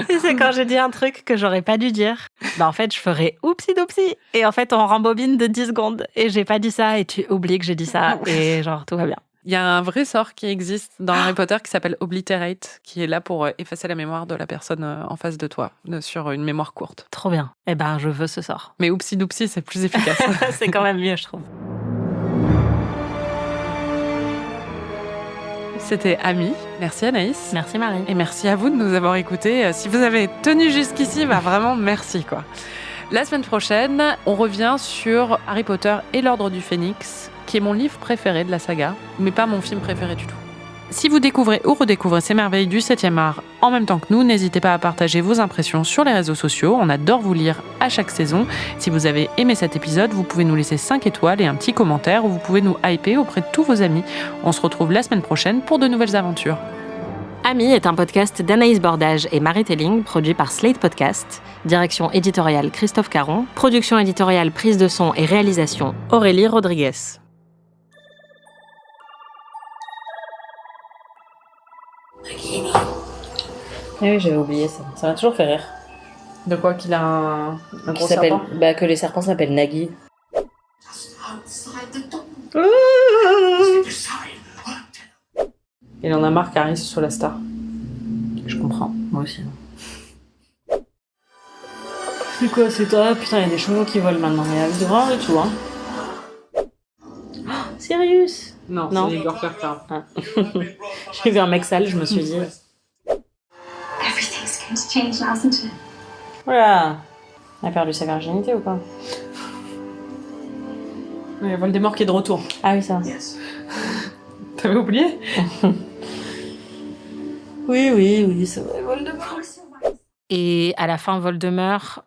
Et c'est quand j'ai dit un truc que j'aurais pas dû dire. Bah en fait, je ferais oupsi doupsi. Et en fait, on rembobine de 10 secondes. Et j'ai pas dit ça et tu oublies que j'ai dit ça. Et genre, tout va bien. Il y a un vrai sort qui existe dans Harry Potter qui s'appelle Obliterate, qui est là pour effacer la mémoire de la personne en face de toi, sur une mémoire courte. Trop bien. Eh ben, je veux ce sort. Mais oupsi doupsi, c'est plus efficace. C'est quand même mieux, je trouve. C'était Ami. Merci Anaïs. Merci Marie. Et merci à vous de nous avoir écoutés. Si vous avez tenu jusqu'ici, bah vraiment merci quoi. La semaine prochaine, on revient sur Harry Potter et l'Ordre du Phénix, qui est mon livre préféré de la saga, mais pas mon film préféré du tout. Si vous découvrez ou redécouvrez ces merveilles du 7e art en même temps que nous, n'hésitez pas à partager vos impressions sur les réseaux sociaux. On adore vous lire à chaque saison. Si vous avez aimé cet épisode, vous pouvez nous laisser 5 étoiles et un petit commentaire, ou vous pouvez nous hyper auprès de tous vos amis. On se retrouve la semaine prochaine pour de nouvelles aventures. Ami est un podcast d'Anaïs Bordage et Marie Telling, produit par Slate Podcast. Direction éditoriale Christophe Caron. Production éditoriale, prise de son et réalisation Aurélie Rodriguez. Oui, j'avais oublié ça. Ça m'a toujours fait rire. De quoi qu'il a un gros s'appelle, serpent que les serpents s'appellent Nagui. Outside the door. Il en a marre qu'Harry soit la star. Je comprends, moi aussi. C'est quoi, c'est toi? Putain, il y a des chevaux qui volent maintenant. Il y a de rien du tout, hein. Oh, Sirius! Non, Non. c'est Igor Carter. Ah. J'ai vu un mec sale, je me suis dit... Everything's going to change now, isn't it? Voilà. Elle a perdu sa virginité ou pas? Il y a Voldemort qui est de retour. Ah oui, ça. Yes. T'avais oublié? Oui, c'est vrai, Voldemort. Et à la fin, Voldemort